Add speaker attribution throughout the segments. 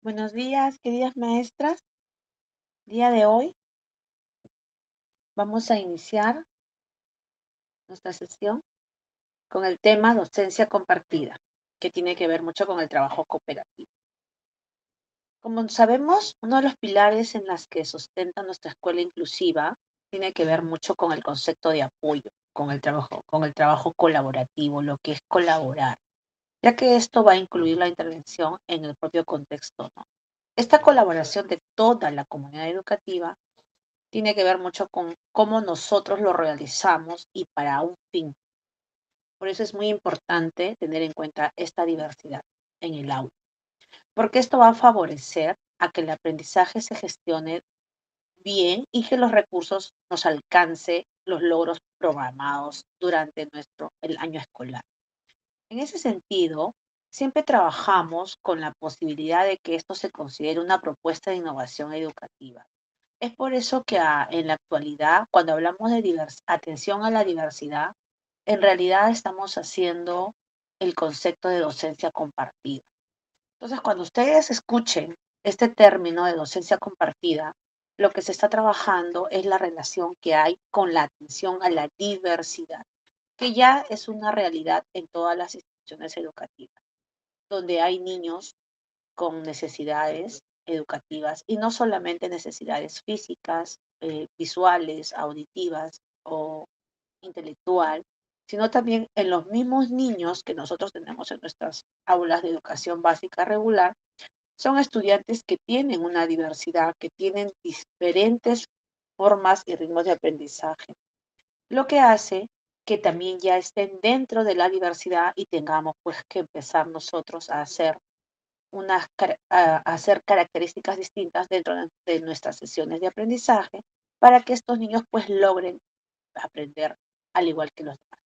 Speaker 1: Buenos días, queridas maestras. Día de hoy vamos a iniciar nuestra sesión con el tema docencia compartida, que tiene que ver mucho con el trabajo cooperativo. Como sabemos, uno de los pilares en las que sustenta nuestra escuela inclusiva tiene que ver mucho con el concepto de apoyo, con el trabajo colaborativo, lo que es colaborar, ya que esto va a incluir la intervención en el propio contexto, ¿no? Esta colaboración de toda la comunidad educativa tiene que ver mucho con cómo nosotros lo realizamos y para un fin. Por eso es muy importante tener en cuenta esta diversidad en el aula, porque esto va a favorecer a que el aprendizaje se gestione bien y que los recursos nos alcance los logros programados durante el año escolar. En ese sentido, siempre trabajamos con la posibilidad de que esto se considere una propuesta de innovación educativa. Es por eso que en la actualidad, cuando hablamos de atención a la diversidad, en realidad estamos haciendo el concepto de docencia compartida. Entonces, cuando ustedes escuchen este término de docencia compartida, lo que se está trabajando es la relación que hay con la atención a la diversidad, que ya es una realidad en todas las instituciones educativas, donde hay niños con necesidades educativas y no solamente necesidades físicas, visuales, auditivas o intelectual, sino también en los mismos niños que nosotros tenemos en nuestras aulas de educación básica regular, son estudiantes que tienen una diversidad, que tienen diferentes formas y ritmos de aprendizaje, lo que hace que también ya estén dentro de la diversidad y tengamos pues que empezar nosotros a hacer características distintas dentro de nuestras sesiones de aprendizaje para que estos niños pues logren aprender al igual que los demás.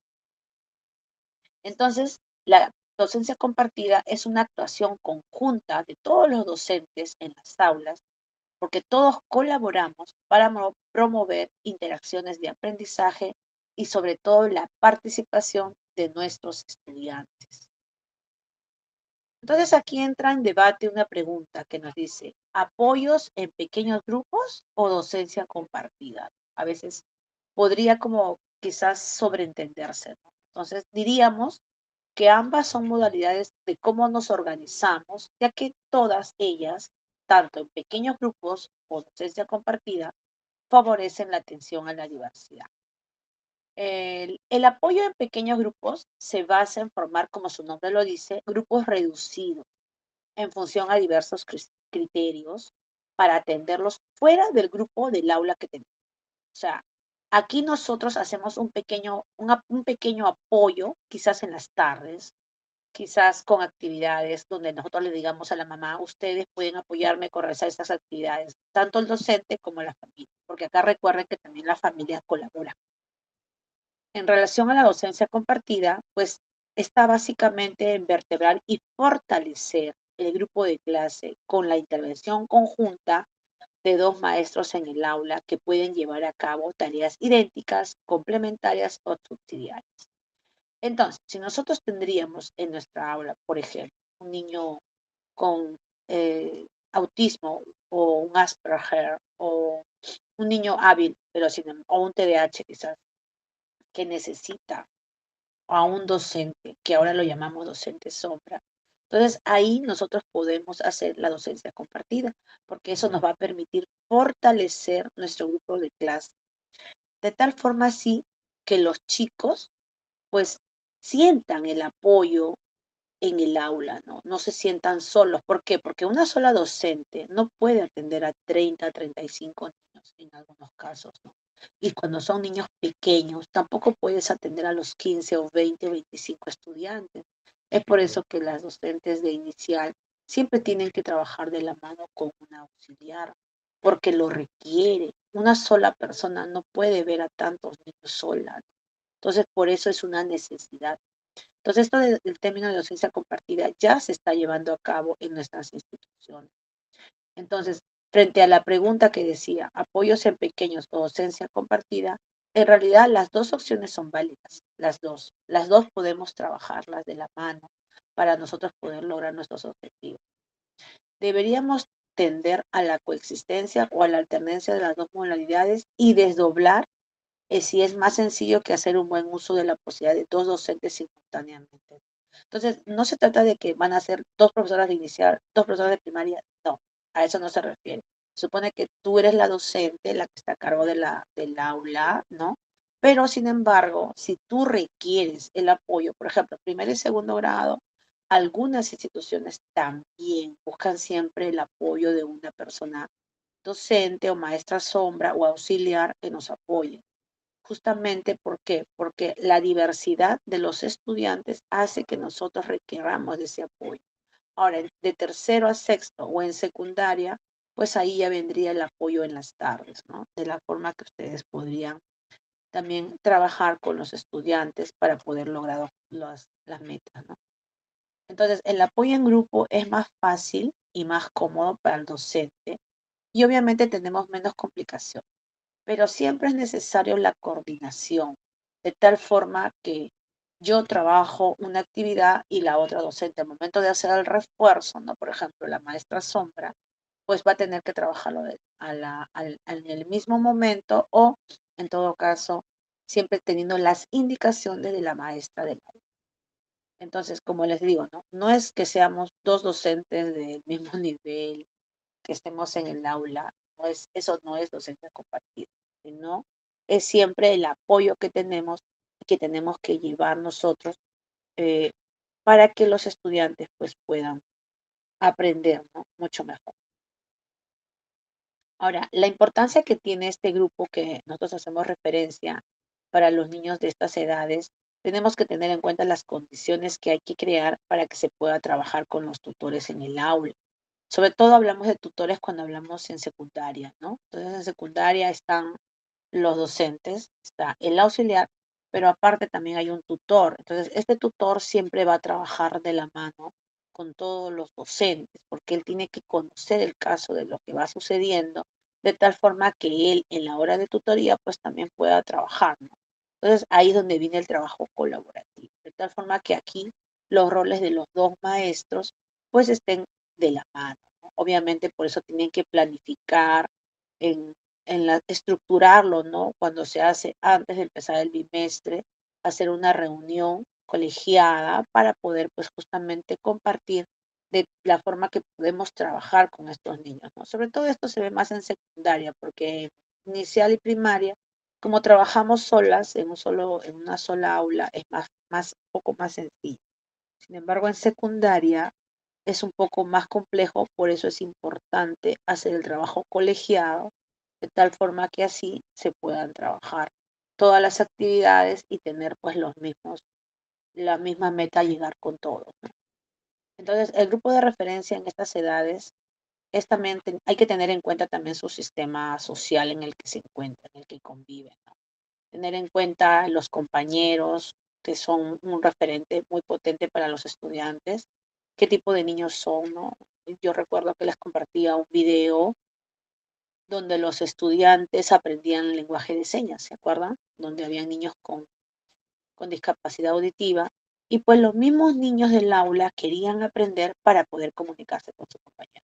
Speaker 1: Entonces, la docencia compartida es una actuación conjunta de todos los docentes en las aulas porque todos colaboramos para promover interacciones de aprendizaje y sobre todo la participación de nuestros estudiantes. Entonces aquí entra en debate una pregunta que nos dice, ¿apoyos en pequeños grupos o docencia compartida? A veces podría como quizás sobreentenderse, ¿no? Entonces diríamos que ambas son modalidades de cómo nos organizamos, ya que todas ellas, tanto en pequeños grupos o docencia compartida, favorecen la atención a la diversidad. El apoyo en pequeños grupos se basa en formar, como su nombre lo dice, grupos reducidos en función a diversos criterios para atenderlos fuera del grupo del aula que tenemos. O sea, aquí nosotros hacemos un pequeño apoyo, quizás en las tardes, quizás con actividades donde nosotros le digamos a la mamá, ustedes pueden apoyarme con realizar estas actividades, tanto el docente como la familia, porque acá recuerden que también la familia colabora. En relación a la docencia compartida, pues está básicamente en vertebrar y fortalecer el grupo de clase con la intervención conjunta de dos maestros en el aula que pueden llevar a cabo tareas idénticas, complementarias o subsidiarias. Entonces, si nosotros tendríamos en nuestra aula, por ejemplo, un niño con autismo o un Asperger o un niño hábil, pero o un TDAH quizás, que necesita a un docente, que ahora lo llamamos docente sombra. Entonces ahí nosotros podemos hacer la docencia compartida, porque eso nos va a permitir fortalecer nuestro grupo de clase, de tal forma así que los chicos pues sientan el apoyo en el aula, ¿no? No se sientan solos. ¿Por qué? Porque una sola docente no puede atender a 30, 35 niños en algunos casos, ¿no? Y cuando son niños pequeños, tampoco puedes atender a los 15 o 20 o 25 estudiantes. Es por eso que las docentes de inicial siempre tienen que trabajar de la mano con un auxiliar, porque lo requiere. Una sola persona no puede ver a tantos niños sola, ¿no? Entonces, por eso es una necesidad. Entonces, del término de docencia compartida ya se está llevando a cabo en nuestras instituciones. Entonces, frente a la pregunta que decía, apoyos en pequeños o docencia compartida, en realidad las dos opciones son válidas, las dos. Las dos podemos trabajarlas de la mano para nosotros poder lograr nuestros objetivos. Deberíamos tender a la coexistencia o a la alternancia de las dos modalidades y desdoblar si es más sencillo que hacer un buen uso de la posibilidad de dos docentes simultáneamente. Entonces, no se trata de que van a ser dos profesoras de inicial, dos profesoras de primaria, no, a eso no se refiere. Supone que tú eres la docente, la que está a cargo del aula, ¿no? Pero, sin embargo, si tú requieres el apoyo, por ejemplo, primer y segundo grado, algunas instituciones también buscan siempre el apoyo de una persona docente o maestra sombra o auxiliar que nos apoye. Justamente, ¿por qué? Porque la diversidad de los estudiantes hace que nosotros requeramos de ese apoyo. Ahora, de tercero a sexto o en secundaria, pues ahí ya vendría el apoyo en las tardes, ¿no? De la forma que ustedes podrían también trabajar con los estudiantes para poder lograr las metas, ¿no? Entonces, el apoyo en grupo es más fácil y más cómodo para el docente y obviamente tenemos menos complicación, pero siempre es necesario la coordinación, de tal forma que yo trabajo una actividad y la otra docente, al momento de hacer el refuerzo, ¿no? Por ejemplo, la maestra sombra, pues va a tener que trabajarlo en el mismo momento o, en todo caso, siempre teniendo las indicaciones de la maestra del aula. Entonces, como les digo, ¿no? No es que seamos dos docentes del mismo nivel, que estemos en el aula, eso no es docencia compartida, sino es siempre el apoyo que tenemos que llevar nosotros eh, para que los estudiantes pues puedan aprender, ¿no? Mucho mejor. Ahora, la importancia que tiene este grupo que nosotros hacemos referencia para los niños de estas edades, tenemos que tener en cuenta las condiciones que hay que crear para que se pueda trabajar con los tutores en el aula. Sobre todo hablamos de tutores cuando hablamos en secundaria, ¿no? Entonces en secundaria están los docentes, está el auxiliar, pero aparte también hay un tutor. Entonces este tutor siempre va a trabajar de la mano con todos los docentes, porque él tiene que conocer el caso de lo que va sucediendo, de tal forma que él en la hora de tutoría pues también pueda trabajar, ¿no? Entonces ahí es donde viene el trabajo colaborativo, de tal forma que aquí los roles de los dos maestros pues estén de la mano, ¿no? Obviamente por eso tienen que planificar en, estructurarlo, ¿no? Cuando se hace antes de empezar el bimestre, hacer una reunión colegiada para poder pues justamente compartir de la forma que podemos trabajar con estos niños, ¿no? Sobre todo esto se ve más en secundaria, porque inicial y primaria, como trabajamos solas en una sola aula, es poco más sencillo. Sin embargo, en secundaria es un poco más complejo, por eso es importante hacer el trabajo colegiado, de tal forma que así se puedan trabajar todas las actividades y tener pues la misma meta, llegar con todos, ¿no? Entonces, el grupo de referencia en estas edades es también, hay que tener en cuenta también su sistema social en el que se encuentran, en el que conviven, ¿no? Tener en cuenta los compañeros, que son un referente muy potente para los estudiantes, qué tipo de niños son, ¿no? Yo recuerdo que les compartía un video donde los estudiantes aprendían lenguaje de señas, ¿se acuerdan? Donde habían niños con discapacidad auditiva y pues los mismos niños del aula querían aprender para poder comunicarse con sus compañeros.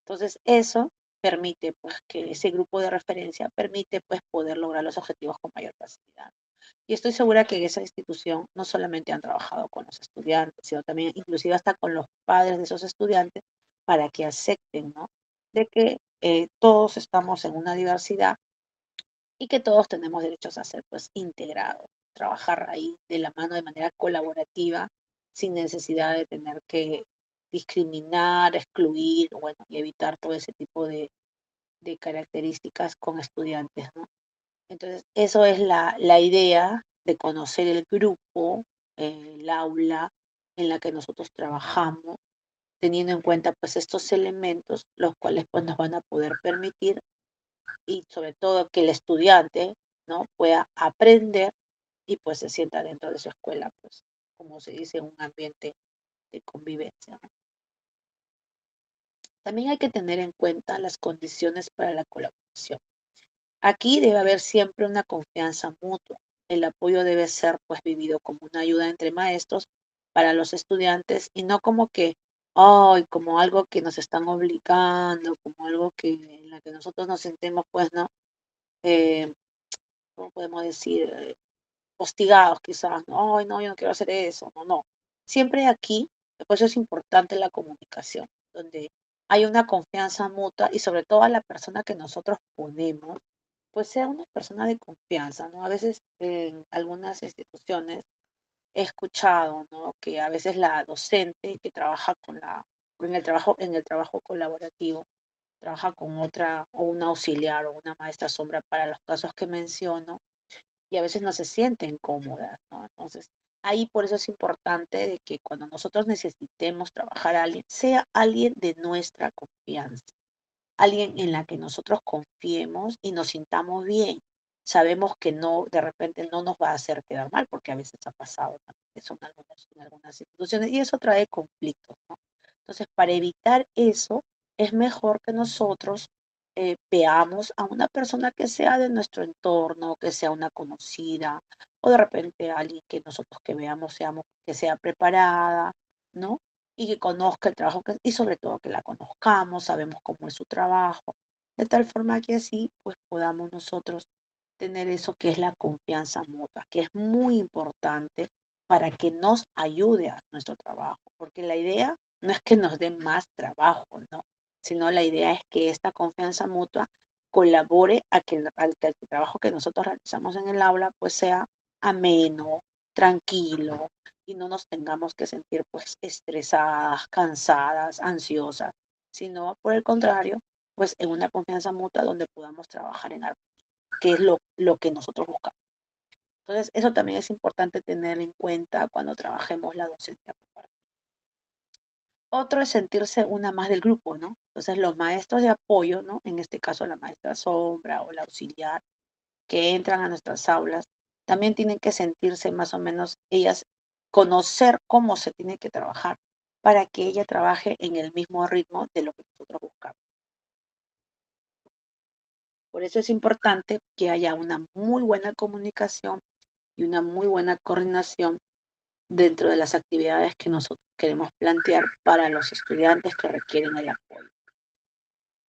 Speaker 1: Entonces eso permite pues que ese grupo de referencia permite pues poder lograr los objetivos con mayor facilidad. Y estoy segura que en esa institución no solamente han trabajado con los estudiantes, sino también inclusive hasta con los padres de esos estudiantes para que acepten, ¿no? De que todos estamos en una diversidad y que todos tenemos derechos a ser pues integrados, trabajar ahí de la mano de manera colaborativa sin necesidad de tener que discriminar, excluir, bueno, y evitar todo ese tipo de características con estudiantes, ¿no? Entonces, eso es la idea de conocer el grupo, el aula en la que nosotros trabajamos, teniendo en cuenta pues estos elementos, los cuales pues nos van a poder permitir y sobre todo que el estudiante, ¿no? Pueda aprender y pues se sienta dentro de su escuela, pues como se dice, un ambiente de convivencia, ¿no? También hay que tener en cuenta las condiciones para la colaboración. Aquí debe haber siempre una confianza mutua. El apoyo debe ser pues vivido como una ayuda entre maestros para los estudiantes y no como que ay, como algo que nos están obligando, como algo que en la que nosotros nos sentimos, pues, ¿no? Eh, ¿Cómo podemos decir? Hostigados quizás, ¿no? Ay, no, yo no quiero hacer eso, no, no. Siempre aquí, por eso es importante la comunicación, donde hay una confianza mutua y sobre todo a la persona que nosotros ponemos, pues sea una persona de confianza, ¿no? A veces en algunas instituciones he escuchado, ¿no? Que a veces la docente que trabaja en el trabajo colaborativo, trabaja con otra o una auxiliar o una maestra sombra para los casos que menciono y a veces no se sienten cómodas, ¿no? Entonces, ahí por eso es importante de que cuando nosotros necesitemos trabajar a alguien, sea alguien de nuestra confianza, alguien en la que nosotros confiemos y nos sintamos bien. Sabemos que no, de repente no nos va a hacer quedar mal, porque a veces ha pasado también eso en algunas instituciones y eso trae conflictos, ¿no? Entonces, para evitar eso, es mejor que nosotros veamos a una persona que sea de nuestro entorno, que sea una conocida, o de repente alguien que nosotros que veamos seamos, que sea preparada, ¿no? Y que conozca el trabajo y sobre todo que la conozcamos, sabemos cómo es su trabajo, de tal forma que así pues podamos nosotros tener eso que es la confianza mutua, que es muy importante para que nos ayude a nuestro trabajo, porque la idea no es que nos den más trabajo, ¿no? Sino la idea es que esta confianza mutua colabore a que el trabajo que nosotros realizamos en el aula pues sea ameno, tranquilo, y no nos tengamos que sentir pues estresadas, cansadas, ansiosas, sino por el contrario, pues en una confianza mutua donde podamos trabajar en algo, que es lo que nosotros buscamos. Entonces, eso también es importante tener en cuenta cuando trabajemos la docencia compartida. Otro es sentirse una más del grupo, ¿no? Entonces, los maestros de apoyo, ¿no? En este caso, la maestra sombra o la auxiliar, que entran a nuestras aulas, también tienen que sentirse más o menos ellas, conocer cómo se tiene que trabajar para que ella trabaje en el mismo ritmo de lo que nosotros buscamos. Por eso es importante que haya una muy buena comunicación y una muy buena coordinación dentro de las actividades que nosotros queremos plantear para los estudiantes que requieren el apoyo.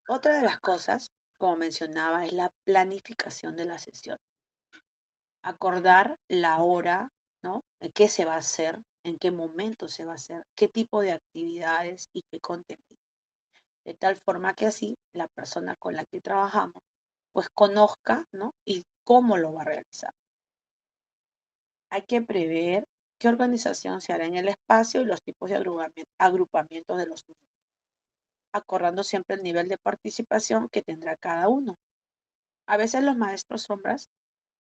Speaker 1: Otra de las cosas, como mencionaba, es la planificación de la sesión. Acordar la hora, ¿no? ¿Qué se va a hacer? ¿En qué momento se va a hacer? ¿Qué tipo de actividades y qué contenido? De tal forma que así la persona con la que trabajamos pues conozca, ¿no? Y cómo lo va a realizar. Hay que prever qué organización se hará en el espacio y los tipos de agrupamientos de los niños, acordando siempre el nivel de participación que tendrá cada uno. A veces los maestros sombras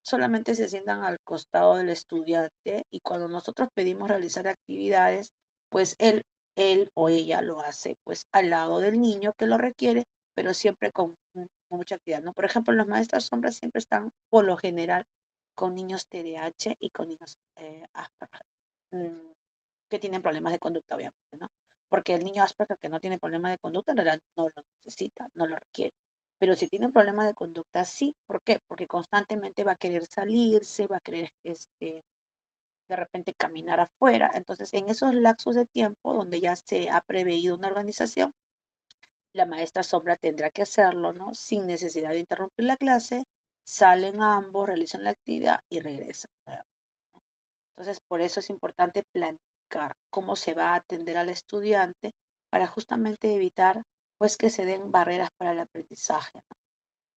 Speaker 1: solamente se sientan al costado del estudiante y cuando nosotros pedimos realizar actividades, pues él o ella lo hace pues al lado del niño que lo requiere, pero siempre con mucha actividad, ¿no? Por ejemplo, los maestros sombras siempre están por lo general con niños TDAH y con niños Asperger, mm, que tienen problemas de conducta, obviamente, ¿no? Porque el niño Asperger que no tiene problemas de conducta, en realidad no lo necesita, no lo requiere. Pero si tiene un problema de conducta, sí. ¿Por qué? Porque constantemente va a querer salirse, va a querer de repente caminar afuera. Entonces, en esos lapsos de tiempo donde ya se ha preveído una organización, la maestra sombra tendrá que hacerlo, ¿no? Sin necesidad de interrumpir la clase, salen ambos, realizan la actividad y regresan. Entonces, por eso es importante planificar cómo se va a atender al estudiante para justamente evitar pues que se den barreras para el aprendizaje, ¿no?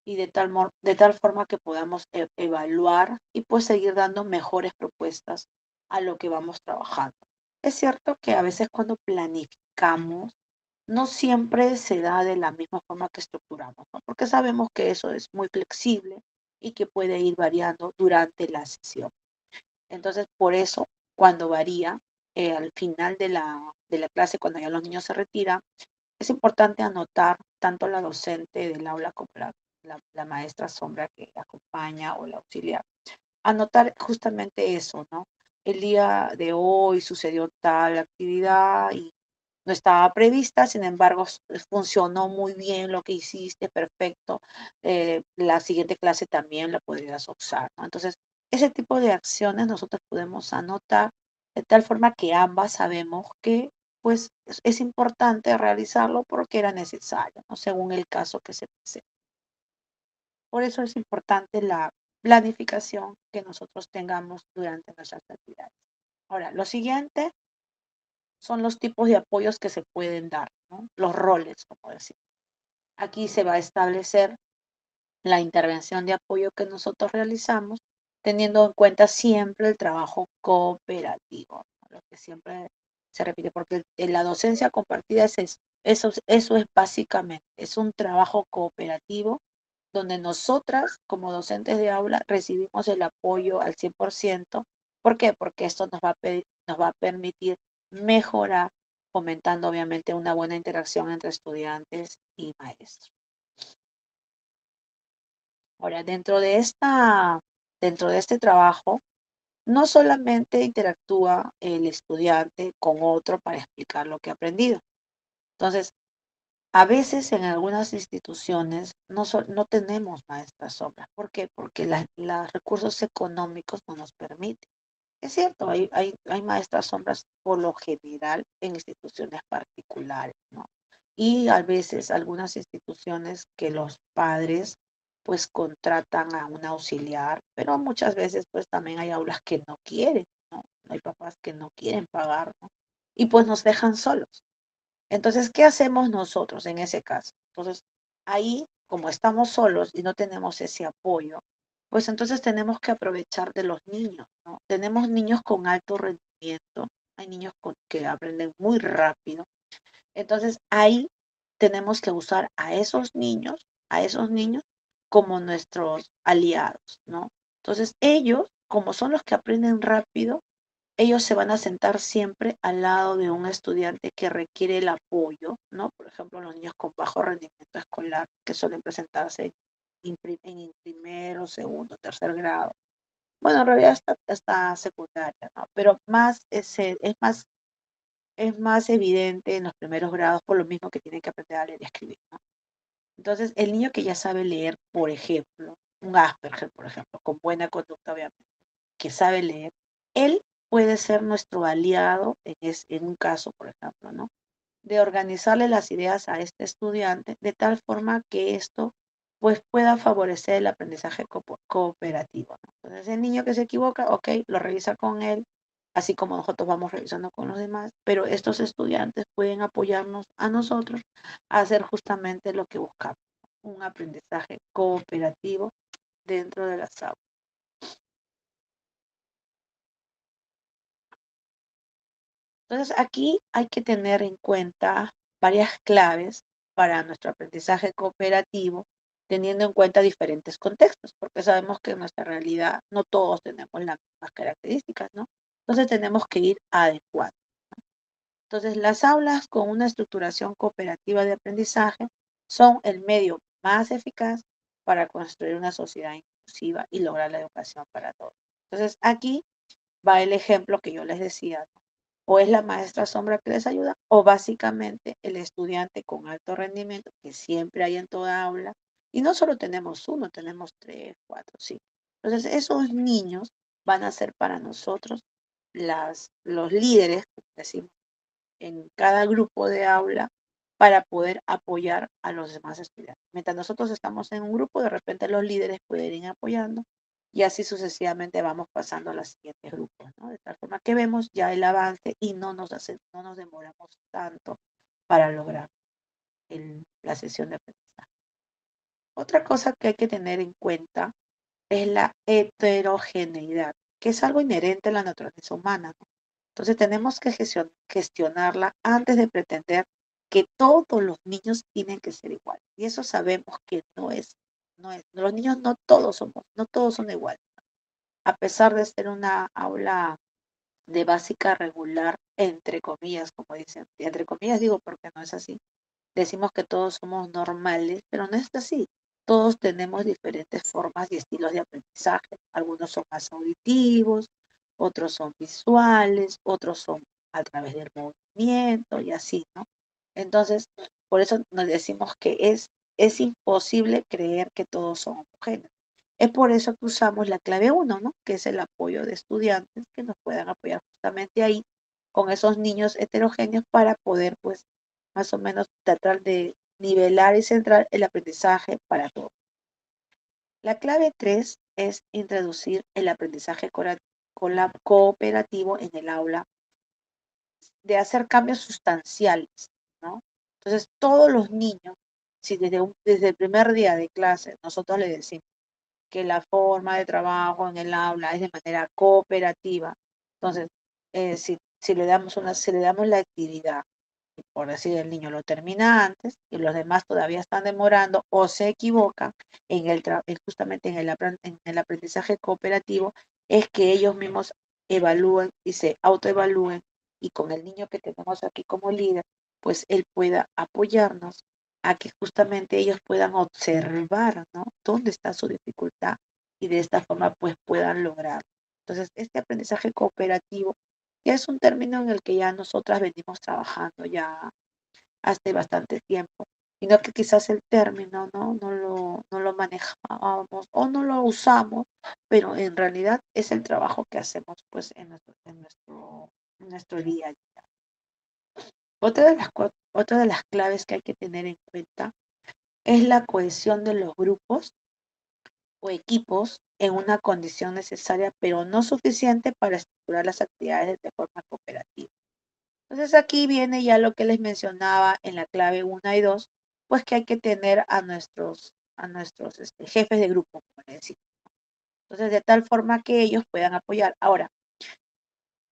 Speaker 1: Y de tal forma que podamos evaluar y pues seguir dando mejores propuestas a lo que vamos trabajando. Es cierto que a veces cuando planificamos no siempre se da de la misma forma que estructuramos, ¿no? Porque sabemos que eso es muy flexible y que puede ir variando durante la sesión. Entonces, por eso, cuando varía, al final de la clase, cuando ya los niños se retiran, es importante anotar tanto la docente del aula como la maestra sombra que acompaña o la auxiliar. Anotar justamente eso, ¿no? El día de hoy sucedió tal actividad y no estaba prevista, sin embargo, funcionó muy bien lo que hiciste, perfecto. La siguiente clase también la podrías usar, ¿no? Entonces, ese tipo de acciones nosotros podemos anotar de tal forma que ambas sabemos que pues es importante realizarlo porque era necesario, ¿no? Según el caso que se presente. Por eso es importante la planificación que nosotros tengamos durante nuestras actividades. Ahora, lo siguiente son los tipos de apoyos que se pueden dar, ¿no? Los roles, como decir. Aquí se va a establecer la intervención de apoyo que nosotros realizamos, teniendo en cuenta siempre el trabajo cooperativo, ¿no? Lo que siempre se repite, porque en la docencia compartida eso es básicamente, es un trabajo cooperativo donde nosotras como docentes de aula recibimos el apoyo al 100%. ¿Por qué? Porque esto nos va a permitir mejorar, fomentando obviamente una buena interacción entre estudiantes y maestros. Ahora, dentro de este trabajo, no solamente interactúa el estudiante con otro para explicar lo que ha aprendido. Entonces, a veces en algunas instituciones no tenemos maestras sombras. ¿Por qué? Porque los recursos económicos no nos permiten. Es cierto, hay maestras sombras por lo general en instituciones particulares, ¿no? Y a veces algunas instituciones que los padres pues contratan a un auxiliar, pero muchas veces pues también hay aulas que no quieren, ¿no? Hay papás que no quieren pagar, ¿no? Y pues nos dejan solos. Entonces, ¿qué hacemos nosotros en ese caso? Entonces, ahí, como estamos solos y no tenemos ese apoyo, pues entonces tenemos que aprovechar de los niños, ¿no? Tenemos niños con alto rendimiento, hay niños que aprenden muy rápido. Entonces, ahí tenemos que usar a esos niños como nuestros aliados, ¿no? Entonces, ellos, como son los que aprenden rápido, ellos se van a sentar siempre al lado de un estudiante que requiere el apoyo, ¿no? Por ejemplo, los niños con bajo rendimiento escolar que suelen presentarse en primero, segundo, tercer grado. Bueno, en realidad hasta secundaria, ¿no? Pero es más evidente en los primeros grados por lo mismo que tienen que aprender a leer y escribir, ¿no? Entonces, el niño que ya sabe leer, por ejemplo, un Asperger, por ejemplo, con buena conducta, obviamente, que sabe leer, él puede ser nuestro aliado en un caso, por ejemplo, ¿no? De organizarle las ideas a este estudiante de tal forma que esto pues pueda favorecer el aprendizaje cooperativo, ¿no? Entonces el niño que se equivoca, ok, lo revisa con él, así como nosotros vamos revisando con los demás, pero estos estudiantes pueden apoyarnos a nosotros a hacer justamente lo que buscamos, un aprendizaje cooperativo dentro de las aulas. Entonces, aquí hay que tener en cuenta varias claves para nuestro aprendizaje cooperativo, teniendo en cuenta diferentes contextos, porque sabemos que en nuestra realidad no todos tenemos las mismas características, ¿no? Entonces, tenemos que ir adecuando. Entonces, las aulas con una estructuración cooperativa de aprendizaje son el medio más eficaz para construir una sociedad inclusiva y lograr la educación para todos. Entonces, aquí va el ejemplo que yo les decía, ¿no? O es la maestra sombra que les ayuda, o básicamente el estudiante con alto rendimiento que siempre hay en toda aula. Y no solo tenemos uno, tenemos tres, cuatro, cinco. Entonces, esos niños van a ser para nosotros los líderes, como decimos, en cada grupo de aula para poder apoyar a los demás estudiantes. Mientras nosotros estamos en un grupo, de repente los líderes pueden ir apoyando y así sucesivamente vamos pasando a los siguientes grupos, ¿no? De tal forma que vemos ya el avance y no nos demoramos tanto para lograr la sesión de aprendizaje. Otra cosa que hay que tener en cuenta es la heterogeneidad, que es algo inherente a la naturaleza humana, ¿no? Entonces tenemos que gestionarla antes de pretender que todos los niños tienen que ser iguales. Y eso sabemos que no es. Los niños no todos son iguales. A pesar de ser una aula de básica regular, entre comillas, como dicen, y entre comillas digo porque no es así, decimos que todos somos normales, pero no es así. Todos tenemos diferentes formas y estilos de aprendizaje. Algunos son más auditivos, otros son visuales, otros son a través del movimiento y así, ¿no? Entonces, por eso nos decimos que es imposible creer que todos son homogéneos. Es por eso que usamos la clave uno, ¿no? Que es el apoyo de estudiantes que nos puedan apoyar justamente ahí con esos niños heterogéneos para poder, pues, más o menos tratar de nivelar y centrar el aprendizaje para todos. La clave 3 es introducir el aprendizaje cooperativo en el aula, de hacer cambios sustanciales, ¿no? Entonces, todos los niños, si desde el primer día de clase nosotros les decimos que la forma de trabajo en el aula es de manera cooperativa, entonces, si le damos la actividad, por decir el niño lo termina antes y los demás todavía están demorando o se equivocan justamente en el aprendizaje cooperativo, es que ellos mismos evalúen y se autoevalúen, y con el niño que tenemos aquí como líder, pues él pueda apoyarnos a que justamente ellos puedan observar, ¿no? Dónde está su dificultad y de esta forma pues puedan lograr. Entonces, este aprendizaje cooperativo ya es un término en el que ya nosotras venimos trabajando ya hace bastante tiempo, sino que quizás el término no lo manejábamos o no lo usamos, pero en realidad es el trabajo que hacemos pues en nuestro día a día. Otra de las claves que hay que tener en cuenta es la cohesión de los grupos o equipos en una condición necesaria, pero no suficiente para estructurar las actividades de forma cooperativa. Entonces aquí viene ya lo que les mencionaba en la clave 1 y 2, pues que hay que tener a nuestros jefes de grupo, como le decía. Entonces, de tal forma que ellos puedan apoyar. Ahora,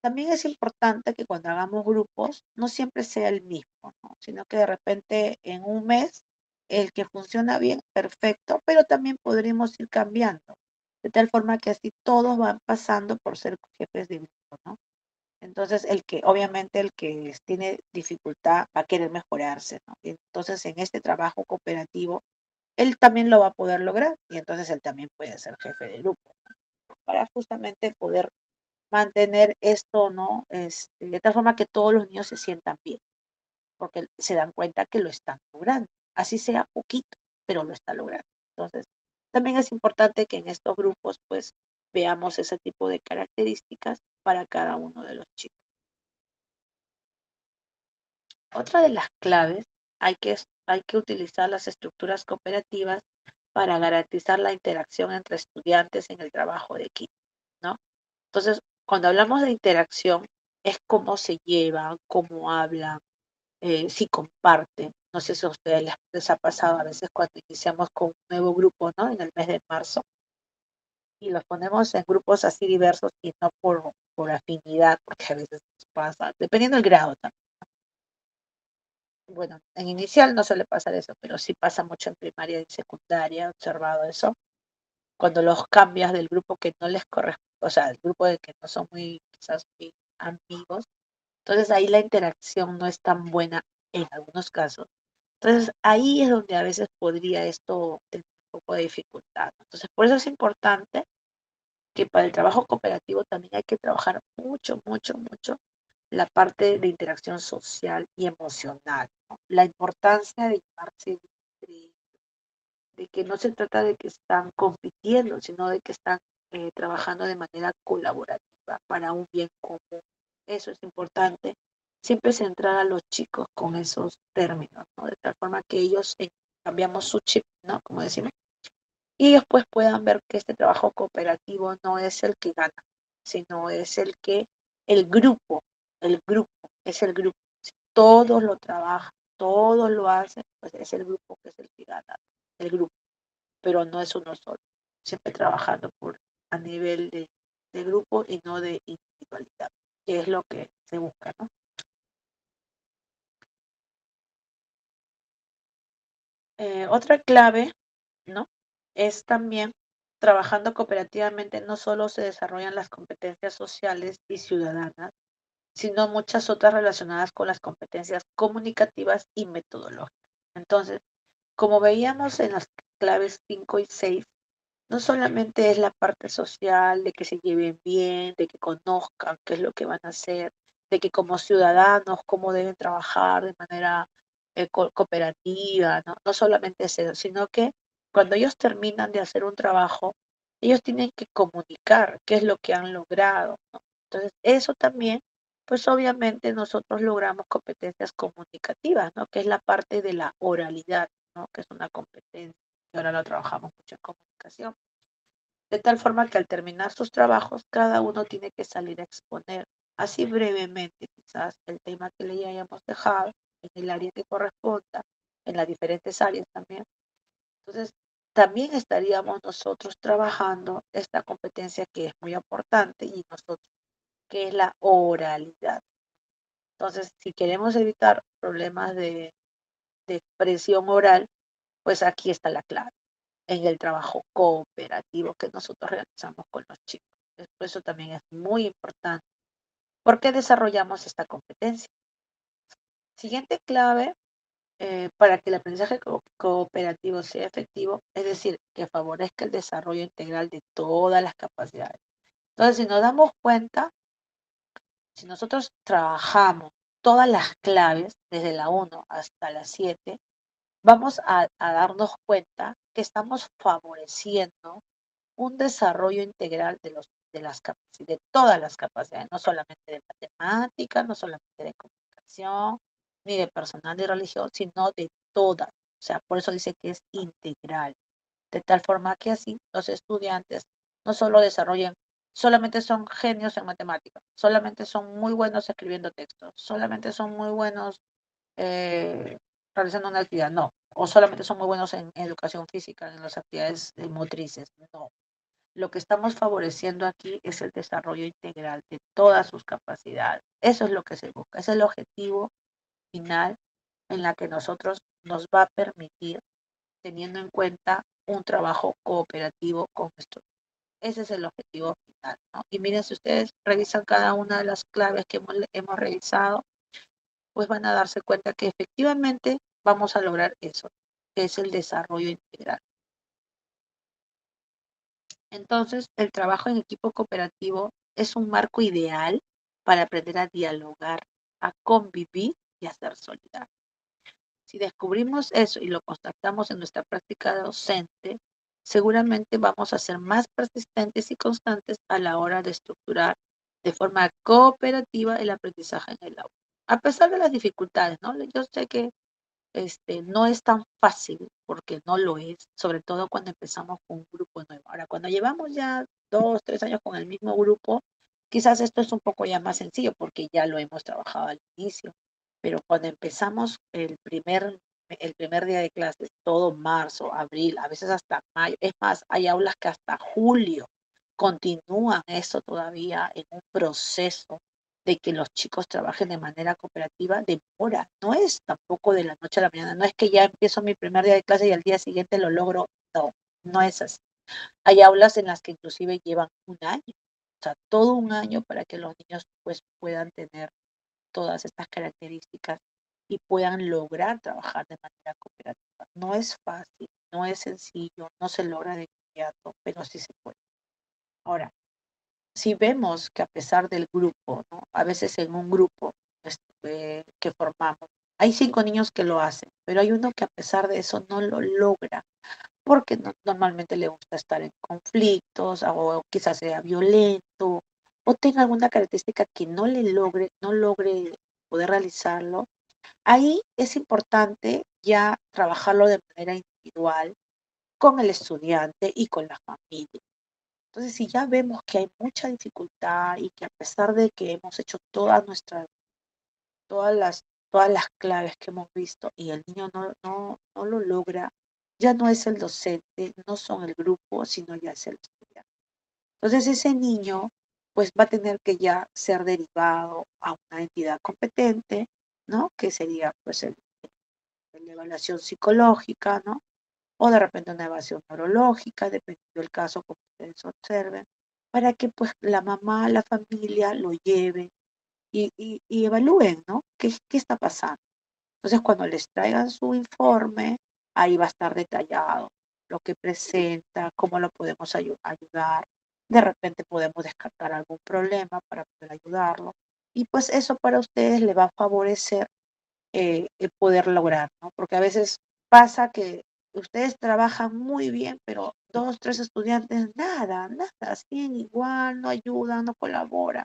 Speaker 1: también es importante que cuando hagamos grupos, no siempre sea el mismo, ¿no? Sino que de repente en un mes, el que funciona bien, perfecto, pero también podríamos ir cambiando, de tal forma que así todos van pasando por ser jefes de grupo, ¿no? Entonces, obviamente el que tiene dificultad va a querer mejorarse, ¿no? Y entonces, en este trabajo cooperativo, él también lo va a poder lograr y entonces él también puede ser jefe de grupo, ¿no? Para justamente poder mantener esto, ¿no? De tal forma que todos los niños se sientan bien, porque se dan cuenta que lo están logrando, así sea poquito, pero lo está logrando. Entonces, también es importante que en estos grupos, pues, veamos ese tipo de características para cada uno de los chicos. Otra de las claves, hay que utilizar las estructuras cooperativas para garantizar la interacción entre estudiantes en el trabajo de equipo, ¿no? Entonces, cuando hablamos de interacción, es cómo se llevan, cómo hablan, si comparten. No sé si a ustedes les ha pasado a veces cuando iniciamos con un nuevo grupo, ¿no? En el mes de marzo, y los ponemos en grupos así diversos y no por afinidad, porque a veces pasa, dependiendo del grado también. Bueno, en inicial no suele pasar eso, pero sí pasa mucho en primaria y secundaria, he observado eso, cuando los cambias del grupo que no les corresponde, o sea, el grupo de que no son muy, quizás muy amigos, entonces ahí la interacción no es tan buena en algunos casos. Entonces ahí es donde a veces podría esto tener un poco de dificultad, ¿no? Entonces por eso es importante que para el trabajo cooperativo también hay que trabajar mucho, mucho, mucho la parte de interacción social y emocional, ¿no? La importancia de llevarse entre, de que no se trata de que están compitiendo, sino de que están trabajando de manera colaborativa para un bien común. Eso es importante. Siempre centrar a los chicos con esos términos, ¿no? De tal forma que ellos cambiamos su chip, ¿no? Como decimos, y ellos pues puedan ver que este trabajo cooperativo no es el que gana, sino es el grupo, el grupo, es el grupo. Si todos lo trabajan, todos lo hacen, pues es el grupo que es el que gana, el grupo, pero no es uno solo, siempre trabajando a nivel de grupo y no de individualidad, que es lo que se busca, ¿no? Otra clave, ¿no? Es también trabajando cooperativamente, no solo se desarrollan las competencias sociales y ciudadanas, sino muchas otras relacionadas con las competencias comunicativas y metodológicas. Entonces, como veíamos en las claves 5 y 6, no solamente es la parte social, de que se lleven bien, de que conozcan qué es lo que van a hacer, de que como ciudadanos, cómo deben trabajar de manera cooperativa, ¿no? No solamente es eso, sino que cuando ellos terminan de hacer un trabajo, ellos tienen que comunicar qué es lo que han logrado, ¿no? Entonces, eso también pues obviamente nosotros logramos competencias comunicativas, ¿no? Que es la parte de la oralidad, ¿no? Que es una competencia. Y ahora lo trabajamos mucho en comunicación. De tal forma que al terminar sus trabajos, cada uno tiene que salir a exponer, así brevemente, quizás el tema que le hayamos dejado en el área que corresponda, en las diferentes áreas también. Entonces, también estaríamos nosotros trabajando esta competencia que es muy importante y nosotros, que es la oralidad. Entonces, si queremos evitar problemas de expresión oral, pues aquí está la clave, en el trabajo cooperativo que nosotros realizamos con los chicos. Por eso también es muy importante. ¿Por qué desarrollamos esta competencia? Siguiente clave para que el aprendizaje cooperativo sea efectivo, es decir, que favorezca el desarrollo integral de todas las capacidades. Entonces, si nos damos cuenta, si nosotros trabajamos todas las claves, desde la 1 hasta la 7, vamos a darnos cuenta que estamos favoreciendo un desarrollo integral de todas las capacidades, no solamente de matemática, no solamente de comunicación, ni de personal de religión, sino de todas. O sea, por eso dice que es integral, de tal forma que así los estudiantes no solo desarrollen, solamente son genios en matemáticas, solamente son muy buenos escribiendo textos, solamente son muy buenos eh, realizando una actividad, no, o solamente son muy buenos en educación física, en las actividades motrices, no. Lo que estamos favoreciendo aquí es el desarrollo integral de todas sus capacidades. Eso es lo que se busca, es el objetivo final en la que nosotros nos va a permitir, teniendo en cuenta un trabajo cooperativo con nuestros. Ese es el objetivo final, ¿no? Y miren, si ustedes revisan cada una de las claves que hemos revisado, pues van a darse cuenta que efectivamente vamos a lograr eso, que es el desarrollo integral. Entonces, el trabajo en equipo cooperativo es un marco ideal para aprender a dialogar, a convivir y a ser solidarios. Si descubrimos eso y lo constatamos en nuestra práctica docente, seguramente vamos a ser más persistentes y constantes a la hora de estructurar de forma cooperativa el aprendizaje en el aula. A pesar de las dificultades, ¿no? Yo sé que no es tan fácil, porque no lo es, sobre todo cuando empezamos con un grupo nuevo. Ahora, cuando llevamos ya 2, 3 años con el mismo grupo, quizás esto es un poco ya más sencillo porque ya lo hemos trabajado al inicio, pero cuando empezamos el primer día de clases, todo marzo, abril, a veces hasta mayo, es más, hay aulas que hasta julio continúan eso todavía en un proceso de que los chicos trabajen de manera cooperativa demora, no es tampoco de la noche a la mañana, no es que ya empiezo mi primer día de clase y al día siguiente lo logro, no, no es así. Hay aulas en las que inclusive llevan un año, o sea, todo un año para que los niños pues puedan tener todas estas características y puedan lograr trabajar de manera cooperativa. No es fácil, no es sencillo, no se logra de inmediato, pero sí se puede. Ahora, si vemos que a pesar del grupo, ¿no? A veces en un grupo que formamos, hay 5 niños que lo hacen, pero hay uno que a pesar de eso no lo logra, porque normalmente le gusta estar en conflictos, o quizás sea violento, o tenga alguna característica que no logre poder realizarlo. Ahí es importante ya trabajarlo de manera individual con el estudiante y con la familia. Entonces, si ya vemos que hay mucha dificultad y que a pesar de que hemos hecho todas las, todas las claves que hemos visto y el niño no lo logra, ya no es el docente, no son el grupo, sino ya es el estudiante. Entonces, ese niño pues va a tener que ya ser derivado a una entidad competente, ¿no? Que sería pues la evaluación psicológica, ¿no? O de repente una evasión neurológica, dependiendo del caso como ustedes observen, para que pues la mamá, la familia lo lleven y evalúen, ¿no? ¿Qué está pasando? Entonces, cuando les traigan su informe, ahí va a estar detallado lo que presenta, cómo lo podemos ayudar. De repente podemos descartar algún problema para poder ayudarlo. Y pues eso para ustedes le va a favorecer el poder lograr, ¿no? Porque a veces pasa que ustedes trabajan muy bien, pero 2, 3 estudiantes, nada, siguen igual, no ayudan, no colaboran,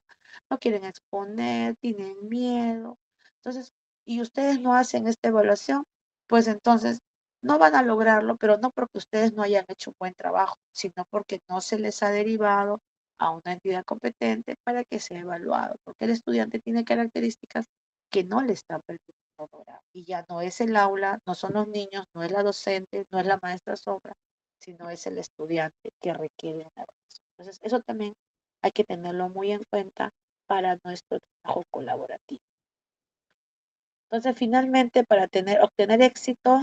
Speaker 1: no quieren exponer, tienen miedo. Entonces, y ustedes no hacen esta evaluación, pues entonces no van a lograrlo, pero no porque ustedes no hayan hecho un buen trabajo, sino porque no se les ha derivado a una entidad competente para que sea evaluado, porque el estudiante tiene características que no le están permitiendo lograr. Y ya no es el aula, no son los niños, no es la docente, no es la maestra sombra, sino es el estudiante que requiere una evaluación. Entonces, eso también hay que tenerlo muy en cuenta para nuestro trabajo colaborativo. Entonces, finalmente, para obtener éxito,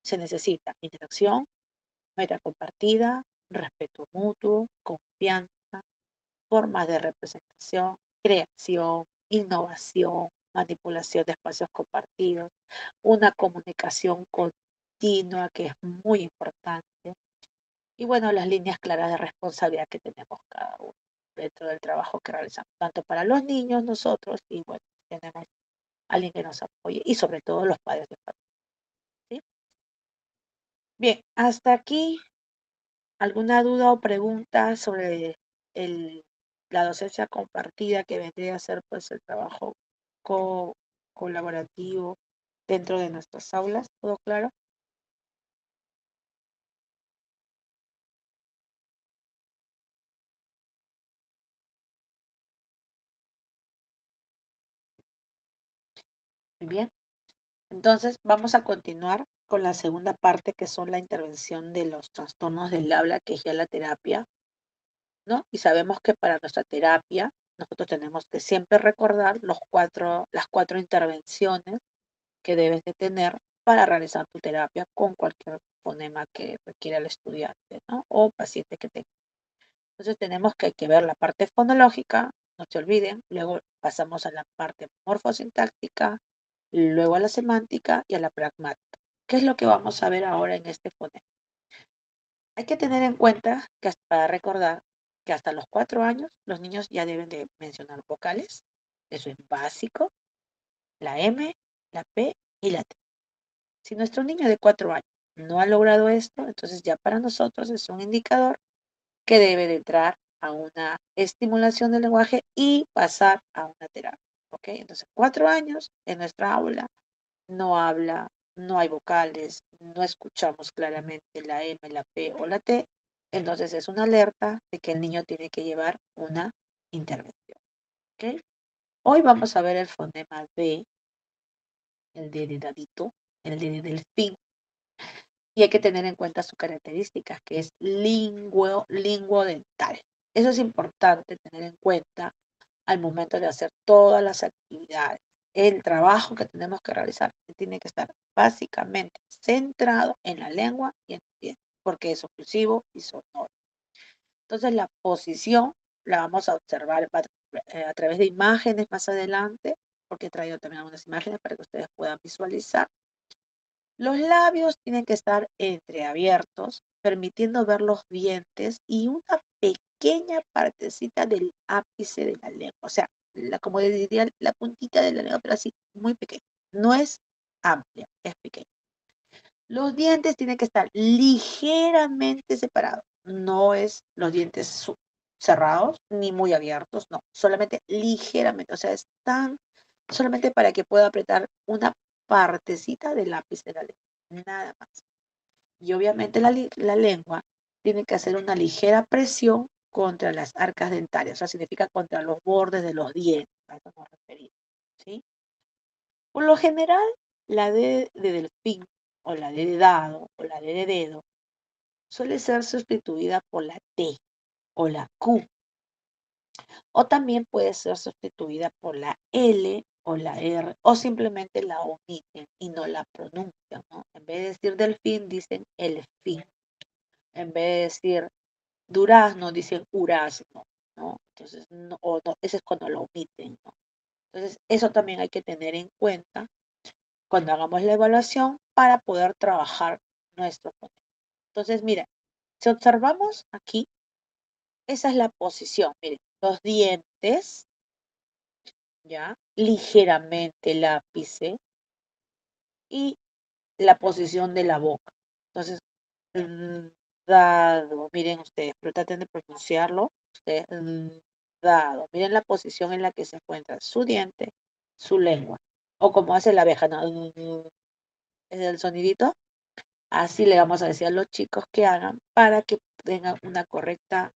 Speaker 1: se necesita interacción, meta compartida, respeto mutuo, confianza, formas de representación, creación, innovación, manipulación de espacios compartidos, una comunicación continua que es muy importante. Y bueno, las líneas claras de responsabilidad que tenemos cada uno dentro del trabajo que realizamos, tanto para los niños, nosotros, y bueno, tenemos alguien que nos apoye, y sobre todo los padres de familia. ¿Sí? Bien, hasta aquí, ¿alguna duda o pregunta sobre el, la docencia compartida que vendría a ser pues el trabajo co- colaborativo dentro de nuestras aulas? ¿Todo claro? Muy bien. Entonces, vamos a continuar con la segunda parte, que son la intervención de los trastornos del habla, que es ya la terapia, ¿no? Y sabemos que para nuestra terapia, nosotros tenemos que siempre recordar las cuatro intervenciones que debes de tener para realizar tu terapia con cualquier fonema que requiera el estudiante, ¿no? O paciente que tenga. Entonces tenemos que hay que ver la parte fonológica, no se olviden, luego pasamos a la parte morfosintáctica, luego a la semántica y a la pragmática. ¿Qué es lo que vamos a ver ahora en este fonema? Hay que tener en cuenta que para recordar que hasta los 4 años los niños ya deben de mencionar vocales, eso es básico, la M, la P y la T. Si nuestro niño de 4 años no ha logrado esto, entonces ya para nosotros es un indicador que debe de entrar a una estimulación del lenguaje y pasar a una terapia. ¿Ok? Entonces, 4 años en nuestra aula no habla, no hay vocales, no escuchamos claramente la M, la P o la T, entonces es una alerta de que el niño tiene que llevar una intervención. ¿Ok? Hoy vamos a ver el fonema D, el D de dadito, el D de delfín, y hay que tener en cuenta sus características, que es linguodental. Eso es importante tener en cuenta al momento de hacer todas las actividades. El trabajo que tenemos que realizar tiene que estar básicamente centrado en la lengua y en el diente, porque es oclusivo y sonoro. Entonces la posición la vamos a observar a través de imágenes más adelante, porque he traído también algunas imágenes para que ustedes puedan visualizar. Los labios tienen que estar entreabiertos, permitiendo ver los dientes y una pequeña partecita del ápice de la lengua. O sea, como le diría, la puntita de la lengua, pero así, muy pequeña. No es amplia, es pequeña. Los dientes tienen que estar ligeramente separados. No es los dientes cerrados ni muy abiertos, no, solamente ligeramente. O sea, están solamente para que pueda apretar una partecita del lápiz de la lengua, nada más. Y obviamente la lengua tiene que hacer una ligera presión contra las arcas dentarias, o sea, significa contra los bordes de los dientes, a eso nos referimos, ¿sí? Por lo general, la D de delfín o la D de dado o la D de dedo suele ser sustituida por la T o la Q, o también puede ser sustituida por la L o la R, o simplemente la omiten y no la pronuncian, ¿no? En vez de decir delfín, dicen elfín. En vez de decir durazno, dicen urazno, ¿no? Entonces, no, o no, ese es cuando lo omiten, ¿no? Entonces, eso también hay que tener en cuenta cuando hagamos la evaluación para poder trabajar nuestro fonema. Entonces, mira, si observamos aquí, esa es la posición. Miren, los dientes, ¿ya? Ligeramente el ápice y la posición de la boca. Entonces, dado. Miren ustedes, pero traten de pronunciarlo. Ustedes, dado. Miren la posición en la que se encuentra su diente, su lengua. O como hace la abeja, ¿no? Es el sonidito. Así le vamos a decir a los chicos que hagan para que tengan una correcta